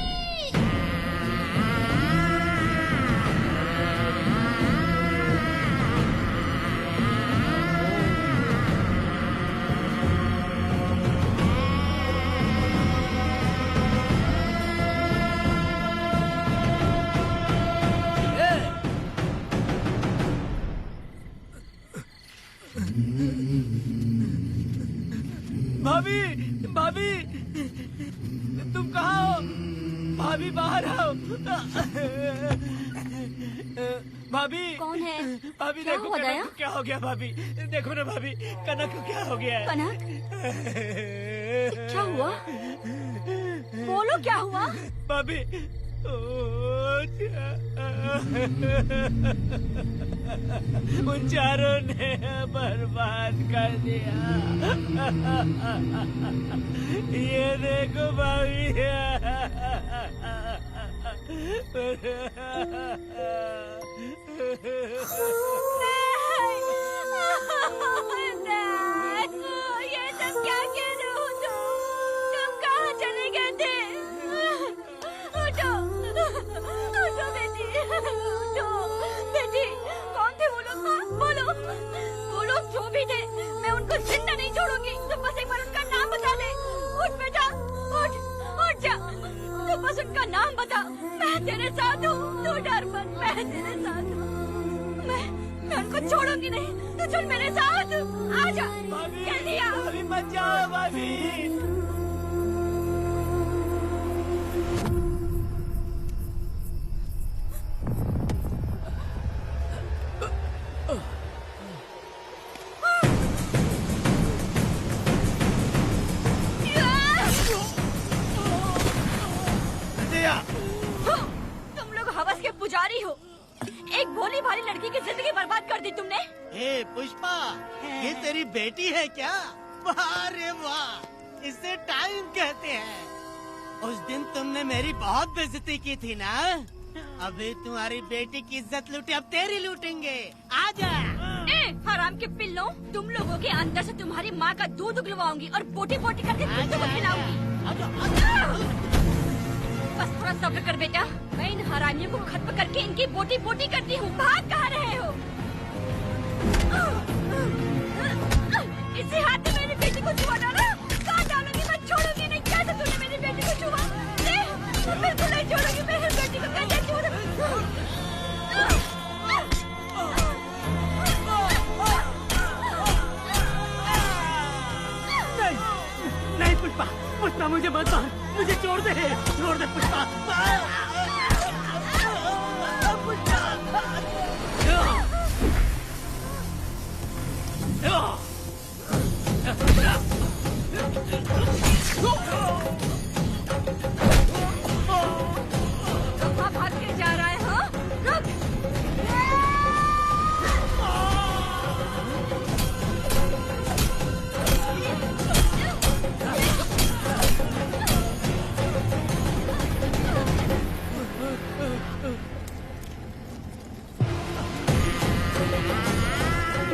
भाभी, भाभी, तुम कहाँ हो? भाभी बाहर आओ। भाभी कौन है? भाभी क्या देखो हुआ कनक दया? को क्या हो गया भाभी, देखो ना भाभी, कनक को क्या हो गया है? कनक क्या हुआ? बोलो क्या हुआ? भाभी उन चारों ने बर्बाद कर दिया। ये देखो भाभी। ये सब क्या कह रहे हो तुम कहाँ चले गए थे? उठो उठो बेटी, उठो बेटी। कौन थे वो लोग? बोलो बोलो, जो भी थे मैं उनको जिंदा नहीं छोड़ूंगी। तुम बस एक बार उनका नाम बता दे। उठ बेटा, उठ उठ जा, तू बस उनका नाम बता। मैं तेरे साथ हूँ, तू डर मत, मैं तेरे साथ हूँ। मैं उनको छोड़ूंगी नहीं, तू चल मेरे साथ। आजा जल्दी आ। भाभी मत जाओ भाभी। तुम लोग हवस के पुजारी हो। एक भोली भाली लड़की की जिंदगी बर्बाद कर दी तुमने। ए पुष्पा, ये तेरी बेटी है क्या? वाह रे वाह, इसे टाइम कहते हैं। उस दिन तुमने मेरी बहुत बेइज्जती की थी ना? अभी तुम्हारी बेटी की इज्जत लूटी, अब तेरी लूटेंगे। आजा। हराम के पिल्लों, तुम लोगों के अंदर से तुम्हारी माँ का दूध उगलवाऊंगी और बोटी बोटी करके कुत्तों को खिलाऊंगी। बस थोड़ा सब्र कर बेटा, मैं इन हरामियों को खत्म करके इनकी बोटी बोटी करती हूँ। भाग कहाँ रहे हो? इसी हाथ में मेरी बेटी को छुआ डाला। कहाँ डालूंगी, मैं छोड़ूंगी नहीं। कैसे तूने मेरी बेटी को छुआ? बिल्कुल नहीं छोड़ूंगी मेरी बेटी को। कैसे नहीं पुष्पा, पुष्पा मुझे मत मार, मुझे छोड़ दे पुष्पा। कहाँ भाग के जा रहा है? हाँ रुक।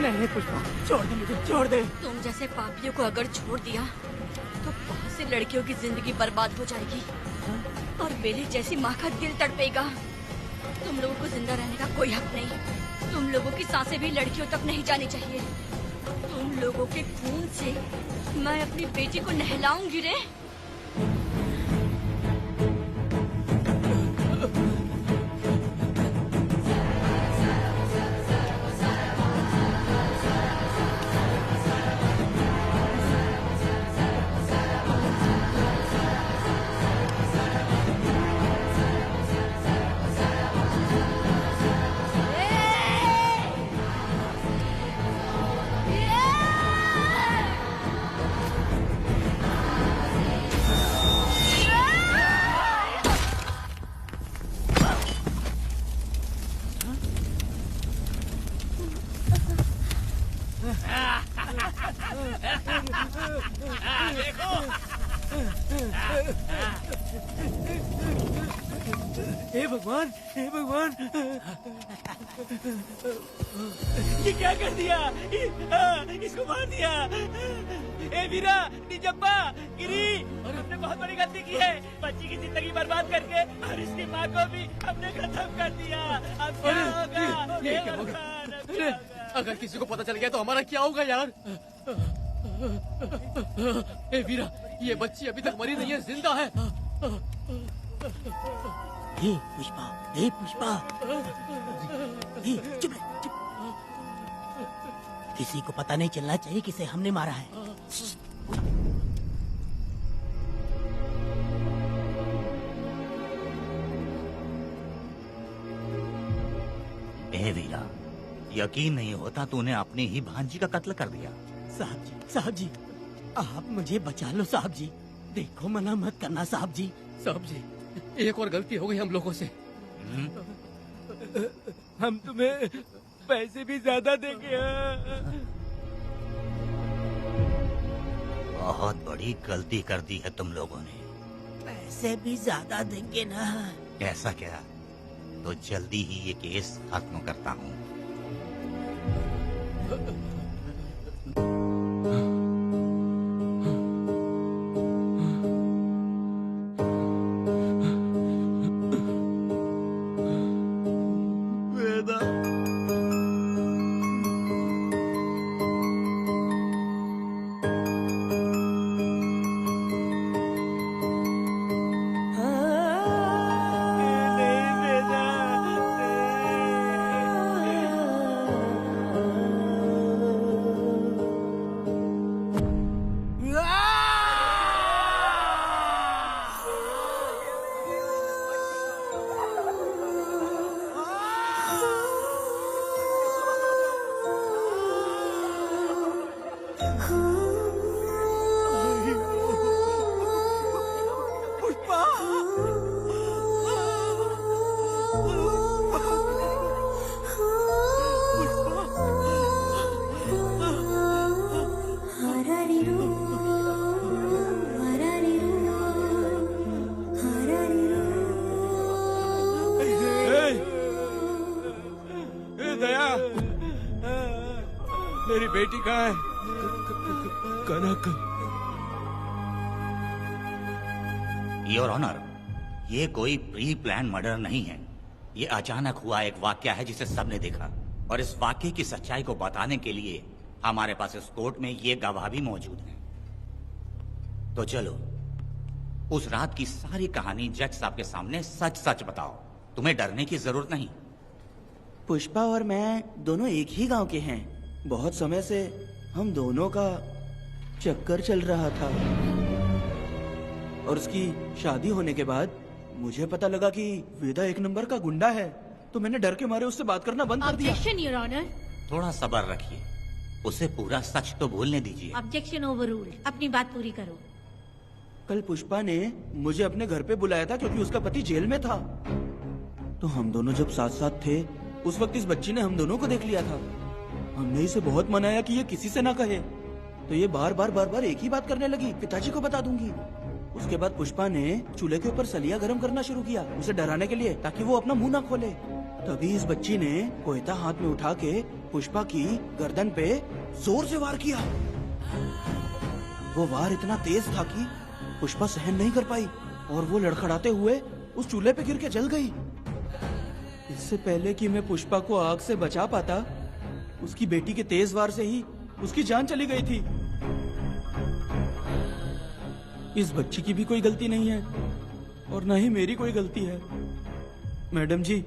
नहीं पुष्पा, छोड़ दे मुझे, छोड़ दे। तुम जैसे पापियों को अगर छोड़ दिया तो बहुत सी लड़कियों की जिंदगी बर्बाद हो जाएगी और मेरी जैसी माँ का दिल तड़पेगा। तुम लोगों को जिंदा रहने का कोई हक नहीं। तुम लोगों की सांसें भी लड़कियों तक नहीं जानी चाहिए। तुम लोगों के खून से मैं अपनी बेटी को नहलाऊंगी रे। देखो हे भगवान, हे भगवान, ये क्या कर दिया? इसको मार दिया। ए वीरा, निजप्पा, गिरी, हमने बहुत बड़ी गलती की है। बच्ची की जिंदगी बर्बाद करके और इसकी माँ को भी हमने खत्म कर दिया। अब क्या होगा? ये क्या होगा? अरे, अगर किसी को पता चल गया तो हमारा क्या होगा यार? ए वीरा, ये बच्ची अभी तक मरी नहीं है, जिंदा है। हे पुष्पा, हे पुष्पा, हे चुप रह, चुप। किसी को पता नहीं चलना चाहिए किसे हमने मारा है। ए वीरा, यकीन नहीं होता तूने अपनी ही भांजी का कत्ल कर दिया। साहब जी, आप मुझे बचा लो साहब जी। देखो, मना मत करना साहब जी। साहब जी, एक और गलती हो गई हम लोगों से। हम तुम्हें पैसे भी ज्यादा देंगे। बहुत बड़ी गलती कर दी है तुम लोगों ने। पैसे भी ज्यादा देंगे ना? ऐसा क्या? तो जल्दी ही ये केस खत्म करता हूँ। मेरी बेटी कहाँ है? कनक। योर ऑनर, ये कोई प्री प्लान मर्डर नहीं है। ये अचानक हुआ एक वाकया है जिसे सबने देखा, और इस वाकये की सच्चाई को बताने के लिए हमारे पास इस कोर्ट में ये गवाह भी मौजूद हैं। तो चलो, उस रात की सारी कहानी जज साहब के सामने सच सच बताओ। तुम्हें डरने की जरूरत नहीं। पुष्पा और मैं दोनों एक ही गांव के हैं। बहुत समय से हम दोनों का चक्कर चल रहा था, और उसकी शादी होने के बाद मुझे पता लगा कि वेदा एक नंबर का गुंडा है, तो मैंने डर के मारे उससे बात करना बंद कर दिया। Objection your honour. थोड़ा सब्र रखिए, उसे पूरा सच तो बोलने दीजिए। Objection overruled. अपनी बात पूरी करो। कल पुष्पा ने मुझे अपने घर पे बुलाया था क्योंकि उसका पति जेल में था। तो हम दोनों जब साथ साथ थे, उस वक्त इस बच्ची ने हम दोनों को देख लिया था। हमने इसे बहुत मनाया कि ये किसी से ना कहे, तो ये बार बार एक ही बात करने लगी, पिताजी को बता दूंगी। उसके बाद पुष्पा ने चूल्हे के ऊपर सलिया गर्म करना शुरू किया, उसे डराने के लिए, ताकि वो अपना मुंह ना खोले। तभी इस बच्ची ने कोयता हाथ में उठा के पुष्पा की गर्दन पे जोर से वार किया। वो वार इतना तेज था कि पुष्पा सहन नहीं कर पाई, और वो लड़खड़ाते हुए उस चूल्हे पे गिर के जल गई। इससे पहले कि मैं पुष्पा को आग से बचा पाता, उसकी बेटी के तेज वार से ही उसकी जान चली गई थी। इस बच्ची की भी कोई गलती नहीं है, और न ही मेरी कोई गलती है। मैडम जी,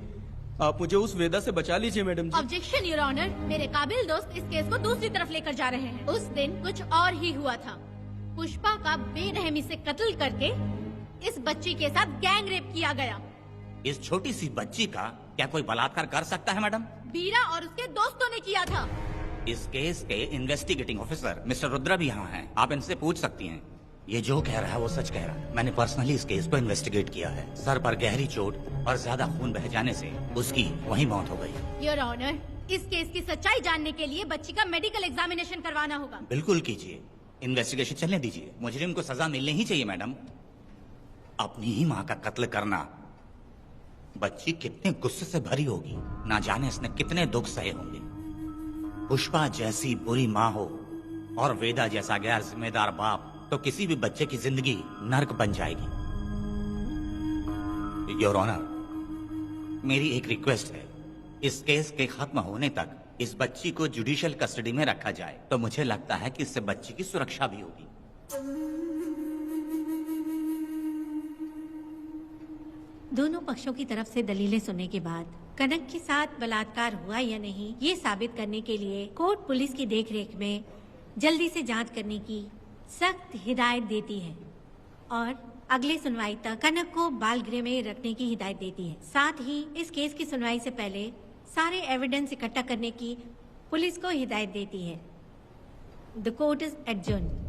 आप मुझे उस वेदा से बचा लीजिए madam ji. Objection your honour. मेरे काबिल दोस्त इस केस को दूसरी तरफ लेकर जा रहे हैं। उस दिन कुछ और ही हुआ था। पुष्पा का बेरहमी से कत्ल करके इस बच्ची के साथ गैंग रेप किया गया। इस छोटी सी बच्ची का क्या कोई बलात्कार कर सकता है मैडम? बीरा और उसके दोस्तों ने किया था। इस केस के इन्वेस्टिगेटिंग ऑफिसर मिस्टर रुद्रा भी यहाँ हैं। आप इनसे पूछ सकती हैं। ये जो कह रहा है वो सच कह रहा है। मैंने पर्सनली इस केस को इन्वेस्टिगेट किया है। सर पर गहरी चोट और ज्यादा खून बह जाने से उसकी वहीं मौत हो गई। योर ऑनर, इस केस की सच्चाई जानने के लिए बच्ची का मेडिकल एग्जामिनेशन करवाना होगा। बिल्कुल कीजिए, इन्वेस्टिगेशन चलने दीजिए। मुजरिम को सजा मिलनी ही चाहिए मैडम। अपनी ही माँ का कत्ल करना, बच्ची कितने गुस्से से भरी होगी, ना जाने इसने कितने दुख सहे होंगे। पुष्पा जैसी बुरी माँ हो और वेदा जैसा गैर जिम्मेदार बाप, तो किसी भी बच्चे की जिंदगी नर्क बन जाएगी। योर ऑनर, मेरी एक रिक्वेस्ट है, इस केस के खत्म होने तक इस बच्ची को जुडिशियल कस्टडी में रखा जाए, तो मुझे लगता है कि इससे बच्ची की सुरक्षा भी होगी। दोनों पक्षों की तरफ से दलीलें सुनने के बाद कनक के साथ बलात्कार हुआ या नहीं, ये साबित करने के लिए कोर्ट पुलिस की देखरेख में जल्दी से जांच करने की सख्त हिदायत देती है और अगले सुनवाई तक कनक को बाल गृह में रखने की हिदायत देती है। साथ ही इस केस की सुनवाई से पहले सारे एविडेंस इकट्ठा करने की पुलिस को हिदायत देती है। The court is adjourned.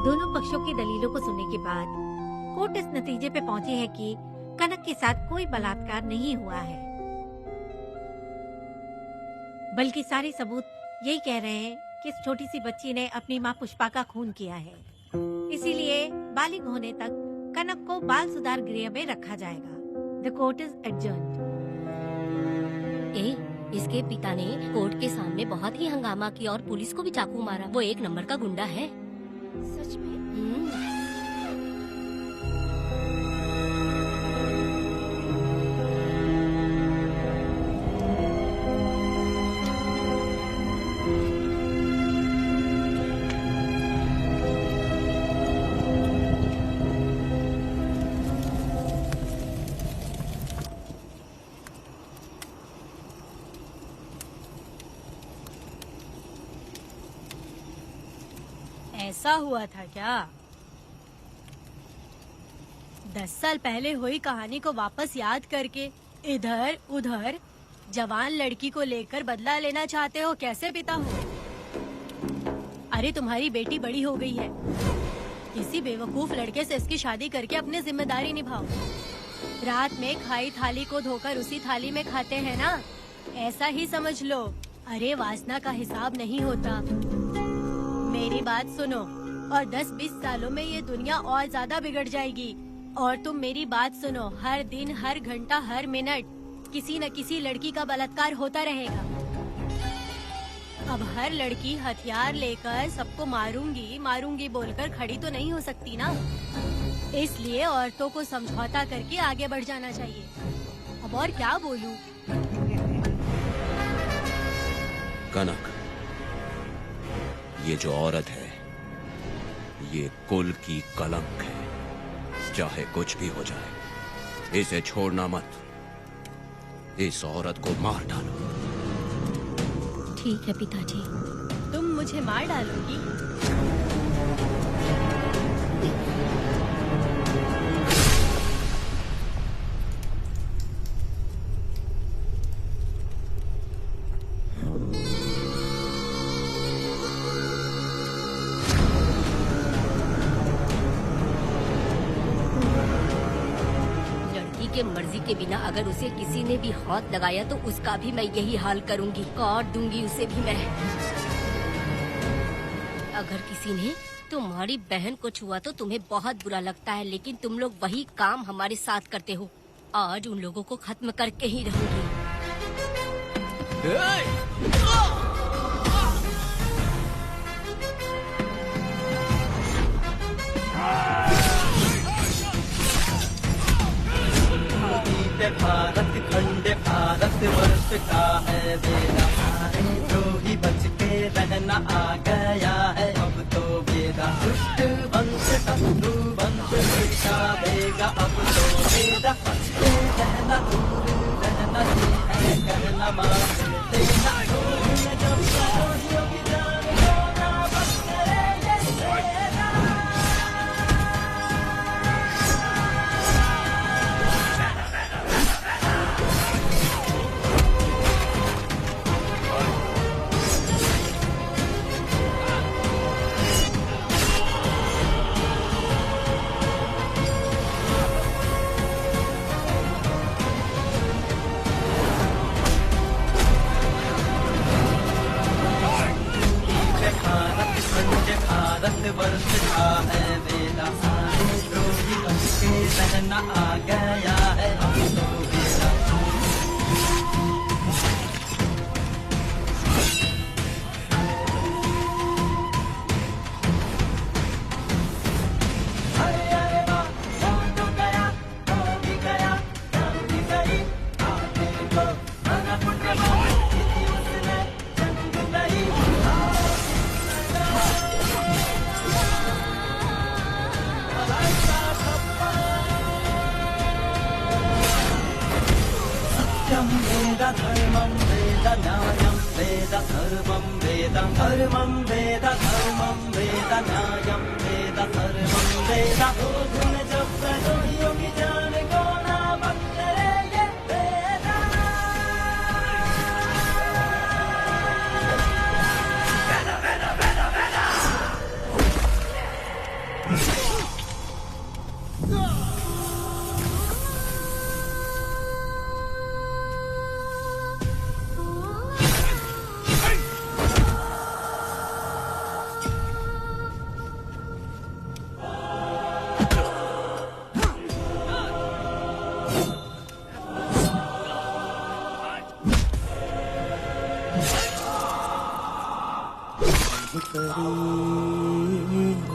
दोनों पक्षों की दलीलों को सुनने के बाद कोर्ट इस नतीजे पे पहुंची है कि कनक के साथ कोई बलात्कार नहीं हुआ है, बल्कि सारे सबूत यही कह रहे हैं कि इस छोटी सी बच्ची ने अपनी मां पुष्पा का खून किया है। इसीलिए बालिग होने तक कनक को बाल सुधार गृह में रखा जाएगा। The court is adjourned. इसके पिता ने कोर्ट के सामने बहुत ही हंगामा किया और पुलिस को भी चाकू मारा। वो एक नंबर का गुंडा है। सच में? ऐसा हुआ था क्या? 10 साल पहले हुई कहानी को वापस याद करके इधर उधर जवान लड़की को लेकर बदला लेना चाहते हो? कैसे पिता हो? अरे तुम्हारी बेटी बड़ी हो गई है, किसी बेवकूफ लड़के से इसकी शादी करके अपनी जिम्मेदारी निभाओ। रात में खाई थाली को धोकर उसी थाली में खाते हैं ना, ऐसा ही समझ लो। अरे वासना का हिसाब नहीं होता। मेरी बात सुनो, और 10-20 सालों में ये दुनिया और ज्यादा बिगड़ जाएगी। और तुम मेरी बात सुनो, हर दिन, हर घंटा, हर मिनट किसी न किसी लड़की का बलात्कार होता रहेगा। अब हर लड़की हथियार लेकर सबको मारूंगी मारूंगी बोलकर खड़ी तो नहीं हो सकती ना। इसलिए औरतों को समझौता करके आगे बढ़ जाना चाहिए। अब और क्या बोलूं? कनक, ये जो औरत है, ये कुल की कलंक है। चाहे कुछ भी हो जाए, इसे छोड़ना मत। इस औरत को मार डालो। ठीक है पिताजी। तुम मुझे मार डालोगी? के मर्जी के बिना अगर उसे किसी ने भी हाथ लगाया तो उसका भी मैं यही हाल करूंगी, काट दूंगी उसे भी मैं। अगर किसी ने तुम्हारी बहन को छुआ तो तुम्हें बहुत बुरा लगता है, लेकिन तुम लोग वही काम हमारे साथ करते हो। आज उन लोगों को खत्म करके ही रहूंगी। भारत खंड भारत वर्ष का है बेड़ा, द्रोही बच के रहना आ गया है अब तो बेड़ा। दुष्ट वंश शत्रु वंश मिटा देगा अब तो बेड़ा। बच के रहना दूर रहना ही है कहना मान लेना। जब द्रोहियों की जान होना बस करेंगे बेड़ा। भारत वर्ष का है बेड़ा, द्रोही बच के रहना आ गया है अब तो बेड़ा। अरे अरे वाह, हो तो गया, हो भी गया, जान भी गई, आगे को बना पुण्रमा, इसी उसने जंग लड़ी। वेद धर्मं वेद न्यायं वेद धर्मं वेद धर्मं वेद धर्मं वेद न्यायं वेद धर्मं वेद। धुन जब द्रोहियों की जान को ना बख्शे ये वेदा।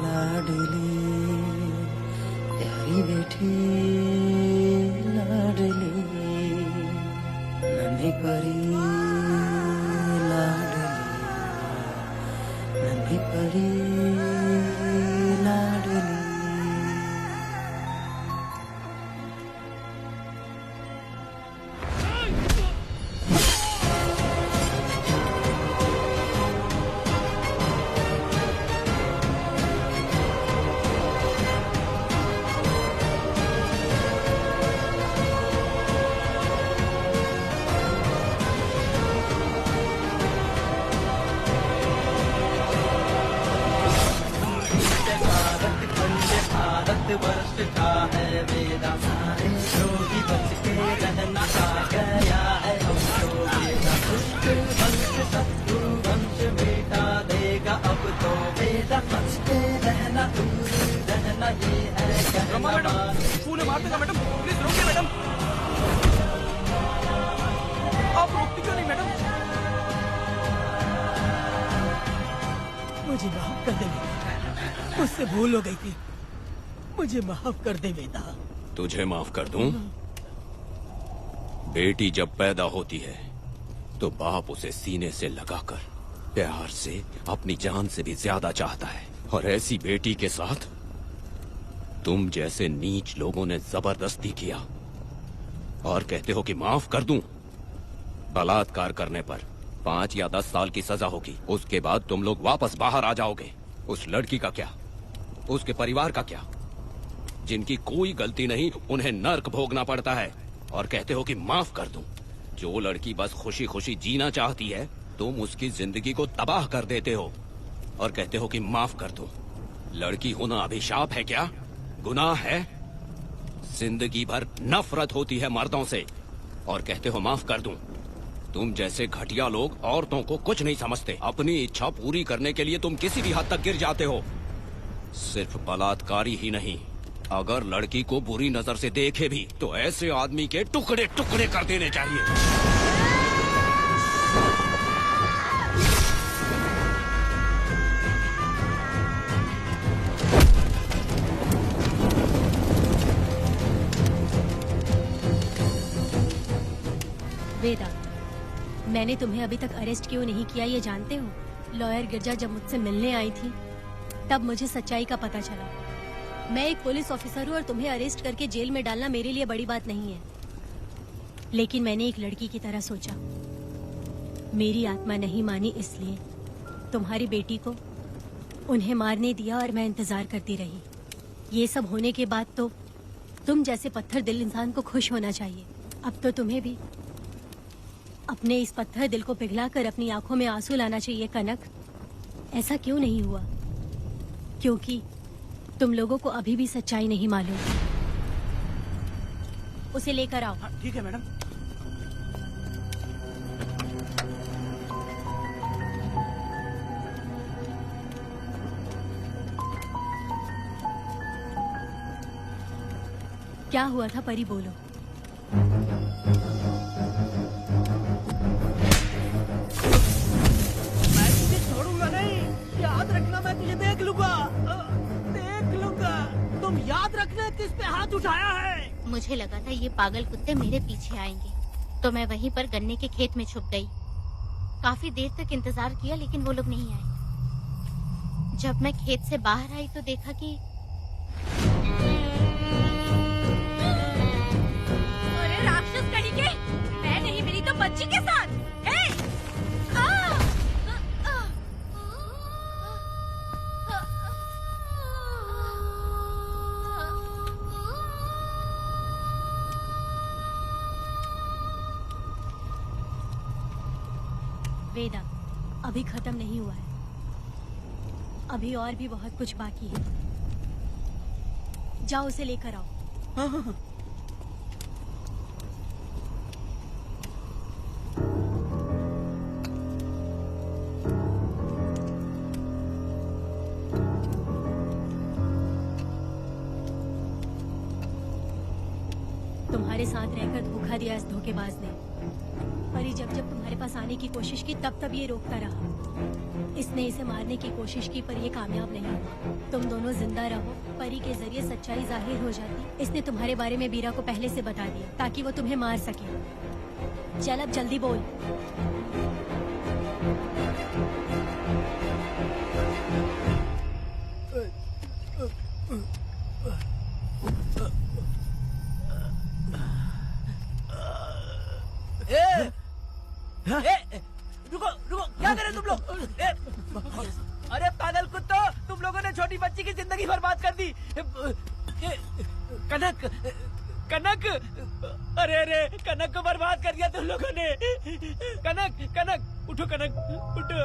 लाडली प्यारी बेटी लाडली नन्ही परी लाडली नन्ही परी लाडली। वर्ष का है वेदा, द्रोही बच के रहना आ गया है अब तो बेड़ा। दुष्ट वंश शत्रु वंश मिटा देगा अब तो बेड़ा। बच के रहना दूर रहना ये है कहना मान। फूल मार देगा मैडम, प्लीज रोकिए मैडम। आप रोकती क्यों नहीं मैडम? मुझे माफ कर दे, मुझसे भूल हो गई थी, मुझे माफ कर दे वेदा। तुझे माफ कर दूं? बेटी जब पैदा होती है तो बाप उसे सीने से लगाकर प्यार से अपनी जान से भी ज्यादा चाहता है, और ऐसी बेटी के साथ तुम जैसे नीच लोगों ने जबरदस्ती किया और कहते हो कि माफ कर दूं। बलात्कार करने पर 5 या 10 साल की सजा होगी, उसके बाद तुम लोग वापस बाहर आ जाओगे। उस लड़की का क्या, उसके परिवार का क्या? जिनकी कोई गलती नहीं उन्हें नर्क भोगना पड़ता है, और कहते हो कि माफ कर दूं। जो लड़की बस खुशी खुशी जीना चाहती है तुम उसकी जिंदगी को तबाह कर देते हो और कहते हो कि माफ कर दूं। लड़की होना अभिशाप है क्या, गुनाह है? जिंदगी भर नफरत होती है मर्दों से और कहते हो माफ कर दूं। तुम जैसे घटिया लोग औरतों को कुछ नहीं समझते। अपनी इच्छा पूरी करने के लिए तुम किसी भी हद तक गिर जाते हो। सिर्फ बलात्कारी ही नहीं, अगर लड़की को बुरी नजर से देखे भी तो ऐसे आदमी के टुकड़े टुकड़े कर देने चाहिए। वेदा, मैंने तुम्हें अभी तक अरेस्ट क्यों नहीं किया ये जानते हो? लॉयर गिरजा जब मुझसे मिलने आई थी तब मुझे सच्चाई का पता चला। मैं एक पुलिस ऑफिसर हूँ और तुम्हें अरेस्ट करके जेल में डालना मेरे लिए बड़ी बात नहीं है, लेकिन मैंने एक लड़की की तरह सोचा। मेरी आत्मा नहीं मानी, इसलिए तुम्हारी बेटी को उन्हें मारने दिया और मैं इंतजार करती रही। ये सब होने के बाद तो तुम जैसे पत्थर दिल इंसान को खुश होना चाहिए। अब तो तुम्हें भी अपने इस पत्थर दिल को पिघलाकर अपनी आंखों में आंसू लाना चाहिए। कनक, ऐसा क्यों नहीं हुआ? क्योंकि तुम लोगों को अभी भी सच्चाई नहीं मालूम। उसे लेकर आओ। ठीक है मैडम। क्या हुआ था परी, बोलो। मैं तुझे छोड़ूंगा नहीं, याद रखना। मैं तुझे देख लूंगा, देख लूंगा। तुम याद रखना किस पे हाथ उठाया है। मुझे लगा था ये पागल कुत्ते मेरे पीछे आएंगे, तो मैं वहीं पर गन्ने के खेत में छुप गई। काफी देर तक इंतजार किया लेकिन वो लोग नहीं आए। जब मैं खेत से बाहर आई तो देखा कि अरे राक्षस कहीं के, मैं नहीं मिली तो बच्ची के साथ। वेदा, अभी खत्म नहीं हुआ है, अभी और भी बहुत कुछ बाकी है। जाओ उसे लेकर आओ। हाँ हाँ हाँ। तुम्हारे साथ रहकर धोखा दिया इस धोखेबाज ने। परी जब जब तुम्हारे पास आने की कोशिश की तब तब ये रोकता रहा। इसने इसे मारने की कोशिश की पर ये कामयाब नहीं हुआ। तुम दोनों जिंदा रहो, परी के जरिए सच्चाई जाहिर हो जाती। इसने तुम्हारे बारे में बीरा को पहले से बता दिया ताकि वो तुम्हें मार सके। चल अब जल्दी बोल। रुको रुको, क्या करे तुम लोग? अरे पागल कुत्तो, तुम लोगों ने छोटी बच्ची की जिंदगी बर्बाद कर दी। कनक, कनक, अरे अरे कनक को बर्बाद कर दिया तुम लोगों ने। कनक, कनक उठो, कनक उठो।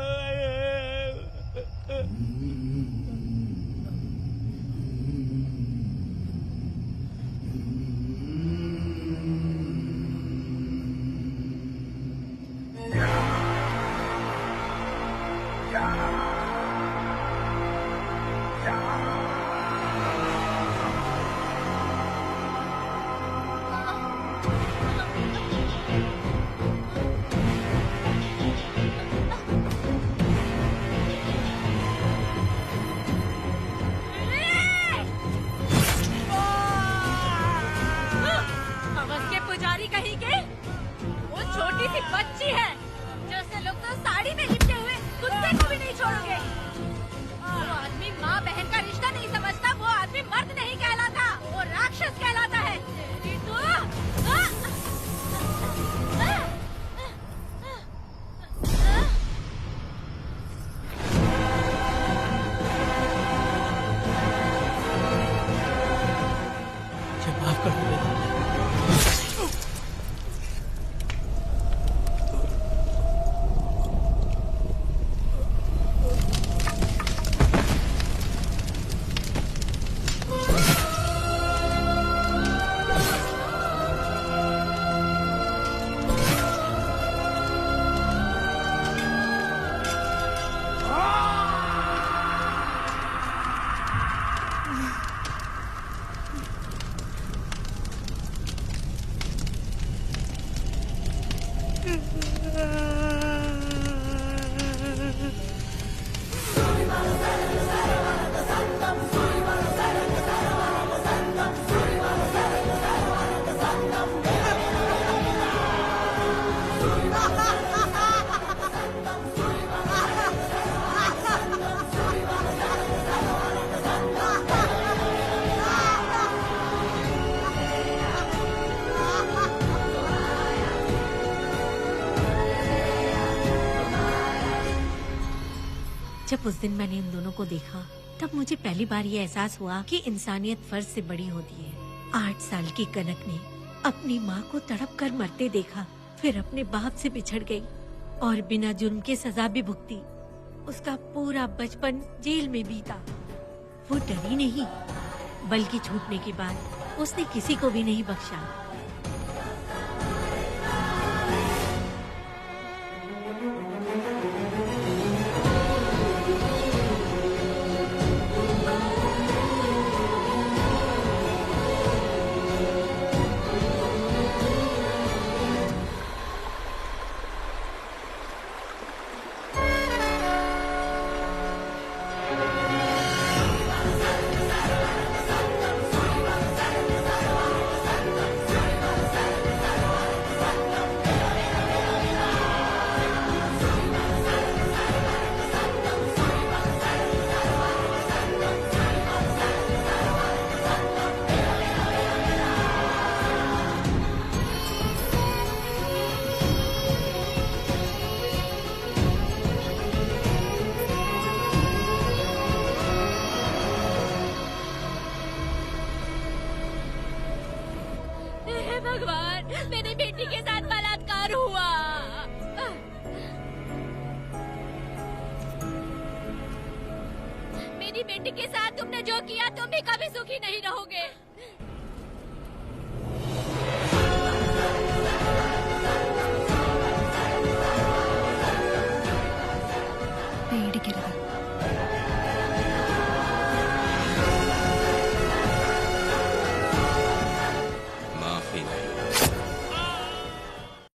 जब उस दिन मैंने इन दोनों को देखा तब मुझे पहली बार ये एहसास हुआ कि इंसानियत फर्ज से बड़ी होती है। 8 साल की कनक ने अपनी माँ को तड़प कर मरते देखा, फिर अपने बाप से बिछड़ गई और बिना जुर्म के सजा भी भुगती। उसका पूरा बचपन जेल में बीता। वो डरी नहीं, बल्कि छूटने के बाद उसने किसी को भी नहीं बख्शा। भगवान, मेरी बेटी के साथ बलात्कार हुआ। मेरी बेटी के साथ तुमने जो किया तुम भी कभी सुखी नहीं रहोगे। पेड़ गिर गया।